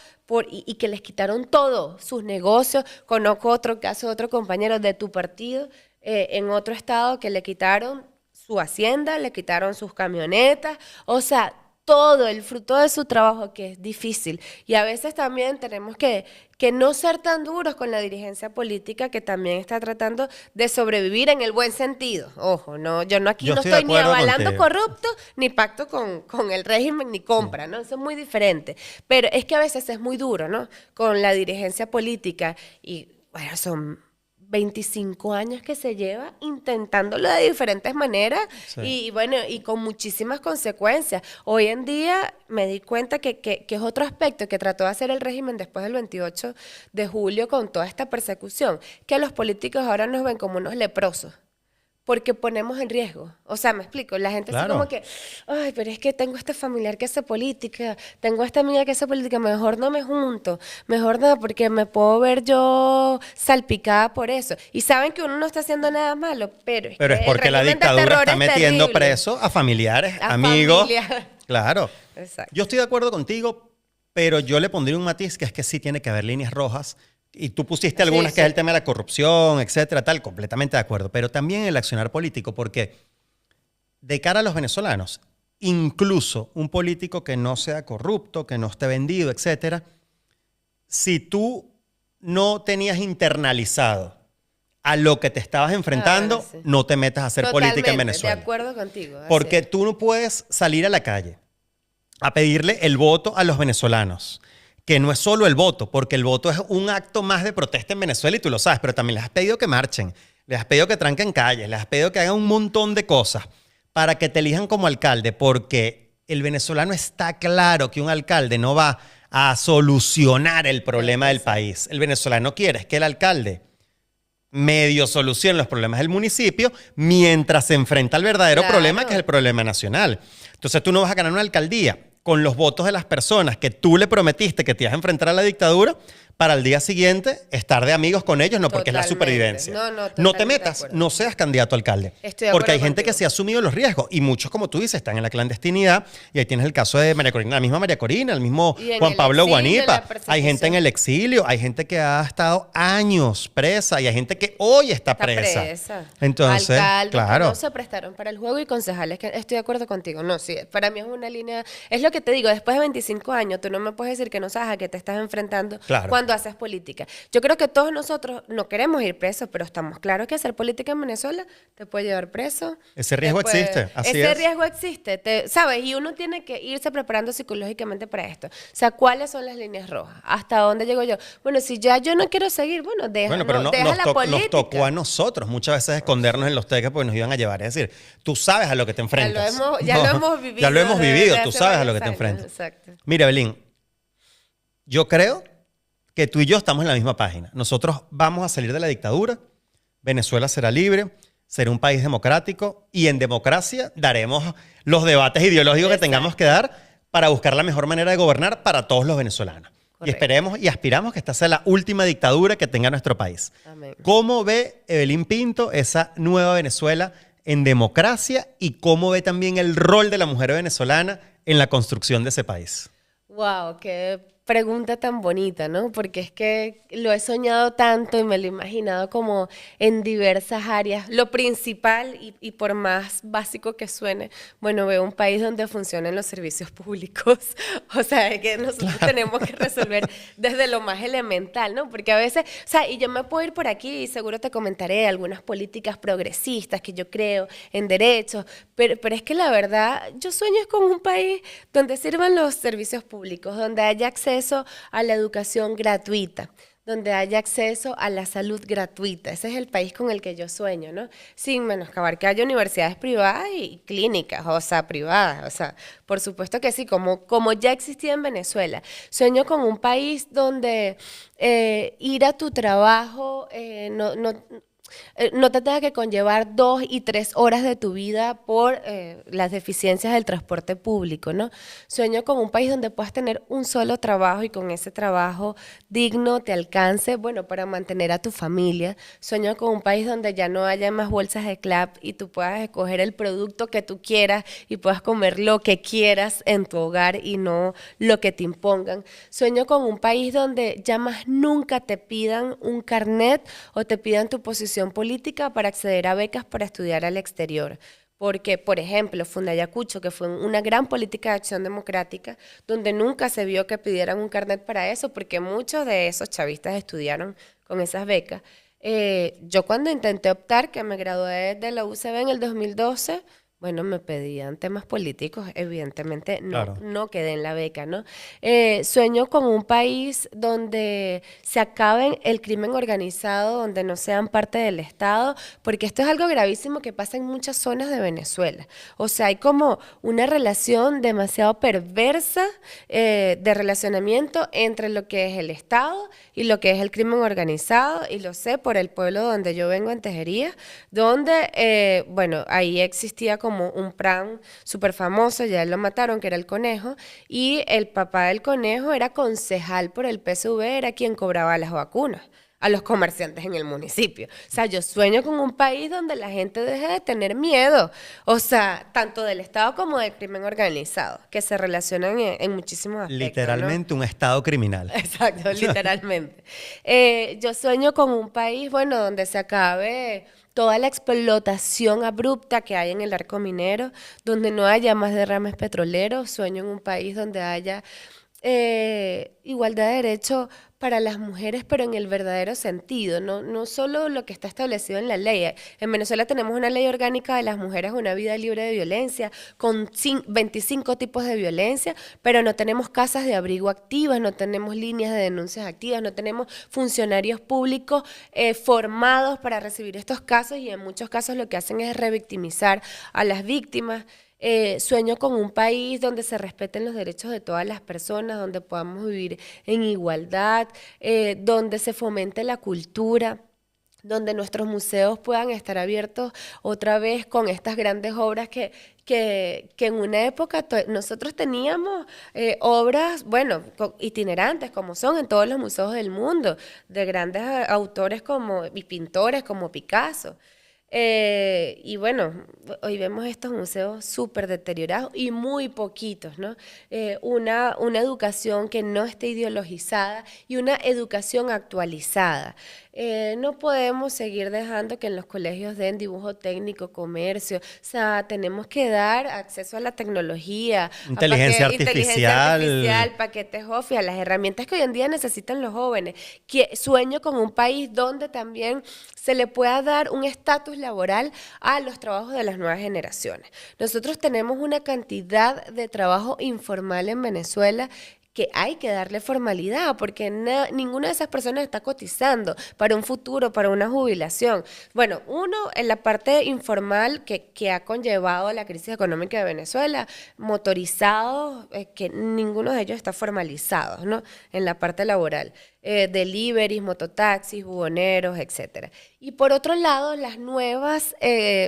y que les quitaron todo, sus negocios. Conozco otro caso de otro compañero de tu partido, en otro estado, que le quitaron su hacienda, le quitaron sus camionetas, o sea, todo el fruto de su trabajo, que es difícil. Y a veces también tenemos que no ser tan duros con la dirigencia política, que también está tratando de sobrevivir en el buen sentido. Ojo, no, yo no aquí Yo no estoy de estoy ni acuerdo avalando contigo. corrupto, ni pacto con el régimen, ni compra, ¿no? Eso es muy diferente. Pero es que a veces es muy duro, ¿no? Con la dirigencia política y, bueno, son 25 años que se lleva intentándolo de diferentes maneras Sí. y bueno, y con muchísimas consecuencias. Hoy en día me di cuenta que es otro aspecto que trató de hacer el régimen después del 28 de julio con toda esta persecución, que los políticos ahora nos ven como unos leprosos. Porque ponemos en riesgo. O sea, me explico. La gente así Claro. como que, ay, pero es que tengo este familiar que hace política, tengo esta amiga que hace política, mejor no me junto, mejor no, porque me puedo ver yo salpicada por eso. Y saben que uno no está haciendo nada malo, pero es Pero que es porque el la régimen de dictadura terror está es metiendo terrible. preso a familiares, A amigos. familia. Claro. Exacto. Yo estoy de acuerdo contigo, pero yo le pondría un matiz, que es que sí tiene que haber líneas rojas. Y tú pusiste algunas, Sí, que es sí. el tema de la corrupción, etcétera, tal, completamente de acuerdo. Pero también el accionar político, porque de cara a los venezolanos, incluso un político que no sea corrupto, que no esté vendido, etcétera, si tú no tenías internalizado a lo que te estabas enfrentando, sí. no te metas a hacer política en Venezuela. De acuerdo contigo. así Porque es. tú no puedes salir a la calle a pedirle el voto a los venezolanos, que no es solo el voto, porque el voto es un acto más de protesta en Venezuela y tú lo sabes, pero también les has pedido que marchen, les has pedido que tranquen calles, les has pedido que hagan un montón de cosas para que te elijan como alcalde, porque el venezolano está claro que un alcalde no va a solucionar el problema del país. El venezolano quiere es que el alcalde medio solucione los problemas del municipio mientras se enfrenta al verdadero Claro. problema, que es el problema nacional. Entonces tú no vas a ganar una alcaldía con los votos de las personas que tú le prometiste que te ibas a enfrentar a la dictadura para al día siguiente estar de amigos con ellos, no porque es la Totalmente. supervivencia. No, No te totalmente de metas, acuerdo. no seas candidato a alcalde. Estoy de Porque hay acuerdo gente que contigo. se ha asumido los riesgos y muchos, como tú dices, están en la clandestinidad y ahí tienes el caso de María Corina, la misma María Corina, el mismo Y en Juan el Pablo exilio, Guanipa. la persecución. Hay gente en el exilio, hay gente que ha estado años presa y hay gente que hoy está presa. Entonces, Alcaldes que claro. no se prestaron para el juego y concejales que estoy de acuerdo contigo. No, sí, para mí es una línea, es lo que te digo, después de 25 años tú no me puedes decir que no sabes a qué te estás enfrentando Claro. cuando haces política. Yo creo que todos nosotros no queremos ir presos, pero estamos claros que hacer política en Venezuela te puede llevar preso. Ese riesgo existe, así ese es. riesgo existe, ¿sabes? Y uno tiene que irse preparando psicológicamente para esto. O sea, ¿cuáles son las líneas rojas? ¿Hasta dónde llego yo? Bueno, si ya yo no quiero seguir, bueno, Bueno, pero deja la política. nos tocó a nosotros muchas veces escondernos en los teques porque nos iban a llevar. Es decir, tú sabes a lo que te enfrentas. Ya lo hemos vivido. Ya lo hemos vivido, desde tú hace sabes a varios lo que te años, enfrentas. Exacto. Mira, Belín, yo creo que tú y yo estamos en la misma página. Nosotros vamos a salir de la dictadura, Venezuela será libre, será un país democrático y en democracia daremos los debates ideológicos que Exacto. tengamos que dar para buscar la mejor manera de gobernar para todos los venezolanos. Y Correcto. esperemos y aspiramos que esta sea la última dictadura que tenga nuestro país. Amén. ¿Cómo ve Evelyn Pinto esa nueva Venezuela en democracia y cómo ve también el rol de la mujer venezolana en la construcción de ese país? Wow, qué pregunta tan bonita, ¿no? Porque es que lo he soñado tanto y me lo he imaginado como en diversas áreas. Lo principal, y por más básico que suene, bueno, veo un país donde funcionen los servicios públicos. O sea, es que nosotros tenemos que resolver desde lo más elemental, ¿no? Porque a veces, o sea, y yo me puedo ir por aquí y seguro te comentaré algunas políticas progresistas que yo creo en derechos, pero es que la verdad, yo sueño es con un país donde sirvan los servicios públicos, donde haya acceso a la educación gratuita, donde haya acceso a la salud gratuita. Ese es el país con el que yo sueño, ¿no? Sin menoscabar que haya universidades privadas y clínicas, o sea, privadas, o sea, por supuesto que sí, como ya existía en Venezuela. Sueño con un país donde ir a tu trabajo no te tenga que conllevar 2 y 3 horas de tu vida por las deficiencias del transporte público, ¿no? Sueño con un país donde puedas tener un solo trabajo y con ese trabajo digno te alcance, bueno, para mantener a tu familia. Sueño con un país donde ya no haya más bolsas de CLAP y tú puedas escoger el producto que tú quieras y puedas comer lo que quieras en tu hogar y no lo que te impongan. Sueño con un país donde ya más nunca te pidan un carnet o te pidan tu posición política para acceder a becas para estudiar al exterior. Porque, por ejemplo, Fundayacucho, que fue una gran política de acción democrática, donde nunca se vio que pidieran un carnet para eso, porque muchos de esos chavistas estudiaron con esas becas. Yo cuando intenté optar, que me gradué de la UCB en el 2012, bueno, me pedían temas políticos, evidentemente Claro. no quedé en la beca, ¿no? Sueño con un país donde se acabe el crimen organizado, donde no sean parte del Estado, porque esto es algo gravísimo que pasa en muchas zonas de Venezuela. O sea, hay como una relación demasiado perversa de relacionamiento entre lo que es el Estado y lo que es el crimen organizado, y lo sé por el pueblo donde yo vengo, en Tejería, donde, bueno, ahí existía como un plan súper famoso, ya lo mataron, que era el Conejo, y el papá del Conejo era concejal por el PSV, era quien cobraba las vacunas a los comerciantes en el municipio. O sea, yo sueño con un país donde la gente deje de tener miedo, o sea, tanto del Estado como del crimen organizado, que se relacionan en muchísimos aspectos, Literalmente un estado criminal. Exacto, literalmente. Yo sueño con un país, bueno, donde se acabe toda la explotación abrupta que hay en el arco minero, donde no haya más derrames petroleros. Sueño en un país donde haya igualdad de derecho para las mujeres, pero en el verdadero sentido, no solo lo que está establecido en la ley. En Venezuela tenemos una ley orgánica de las mujeres, una vida libre de violencia, con 25 tipos de violencia, pero no tenemos casas de abrigo activas, no tenemos líneas de denuncias activas, no tenemos funcionarios públicos formados para recibir estos casos, y en muchos casos lo que hacen es revictimizar a las víctimas. Sueño con un país donde se respeten los derechos de todas las personas, donde podamos vivir en igualdad, donde se fomente la cultura, donde nuestros museos puedan estar abiertos otra vez con estas grandes obras que en una época nosotros teníamos obras, bueno, itinerantes como son en todos los museos del mundo, de grandes autores y pintores como Picasso. Y bueno, hoy vemos estos museos súper deteriorados y muy poquitos, ¿no? Una educación que no esté ideologizada y una educación actualizada. No podemos seguir dejando que en los colegios den dibujo técnico, comercio. O sea, tenemos que dar acceso a la tecnología, Inteligencia inteligencia artificial. artificial, paquetes Office, a las herramientas que hoy en día necesitan los jóvenes. Sueño con un país donde también se le pueda dar un estatus laboral a los trabajos de las nuevas generaciones. Nosotros tenemos una cantidad de trabajo informal en Venezuela que hay que darle formalidad, porque ninguna de esas personas está cotizando para un futuro, para una jubilación. Bueno, uno, en la parte informal que ha conllevado la crisis económica de Venezuela, motorizados, que ninguno de ellos está formalizado, ¿no? En la parte laboral. Deliveries, mototaxis, buhoneros, etcétera. Y por otro lado, las nuevas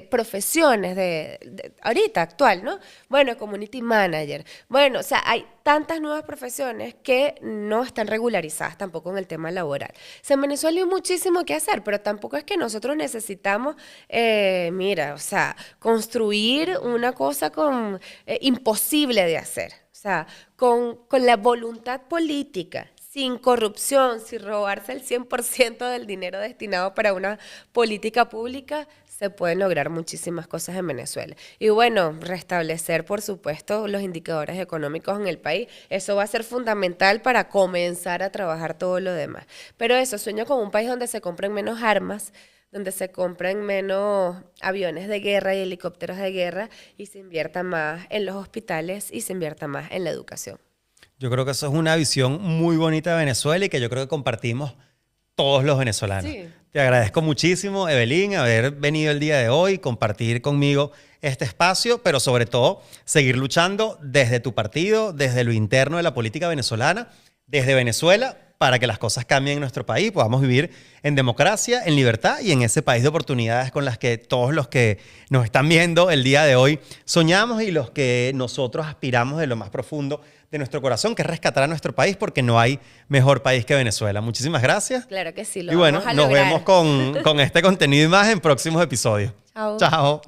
profesiones ahorita, actual, ¿no? Bueno, community manager. Bueno, o sea, hay tantas nuevas profesiones que no están regularizadas tampoco en el tema laboral. O sea, en Venezuela hay muchísimo que hacer, pero tampoco es que nosotros necesitamos, o sea, construir una cosa imposible de hacer. O sea, con la voluntad política, sin corrupción, sin robarse el 100% del dinero destinado para una política pública, se pueden lograr muchísimas cosas en Venezuela. Y bueno, restablecer, por supuesto, los indicadores económicos en el país. Eso va a ser fundamental para comenzar a trabajar todo lo demás. Pero eso, sueño con un país donde se compren menos armas, donde se compren menos aviones de guerra y helicópteros de guerra y se invierta más en los hospitales y se invierta más en la educación. Yo creo que eso es una visión muy bonita de Venezuela y que yo creo que compartimos todos los venezolanos. Sí. Te agradezco muchísimo, Evelyn, haber venido el día de hoy, compartir conmigo este espacio, pero sobre todo seguir luchando desde tu partido, desde lo interno de la política venezolana, desde Venezuela, para que las cosas cambien en nuestro país, podamos vivir en democracia, en libertad y en ese país de oportunidades con las que todos los que nos están viendo el día de hoy soñamos y los que nosotros aspiramos de lo más profundo de nuestro corazón, que es rescatar a nuestro país, porque no hay mejor país que Venezuela. Muchísimas gracias. Claro que sí, lo y bueno, vamos a nos lograr. vemos con este contenido y más en próximos episodios. Chao. Chao.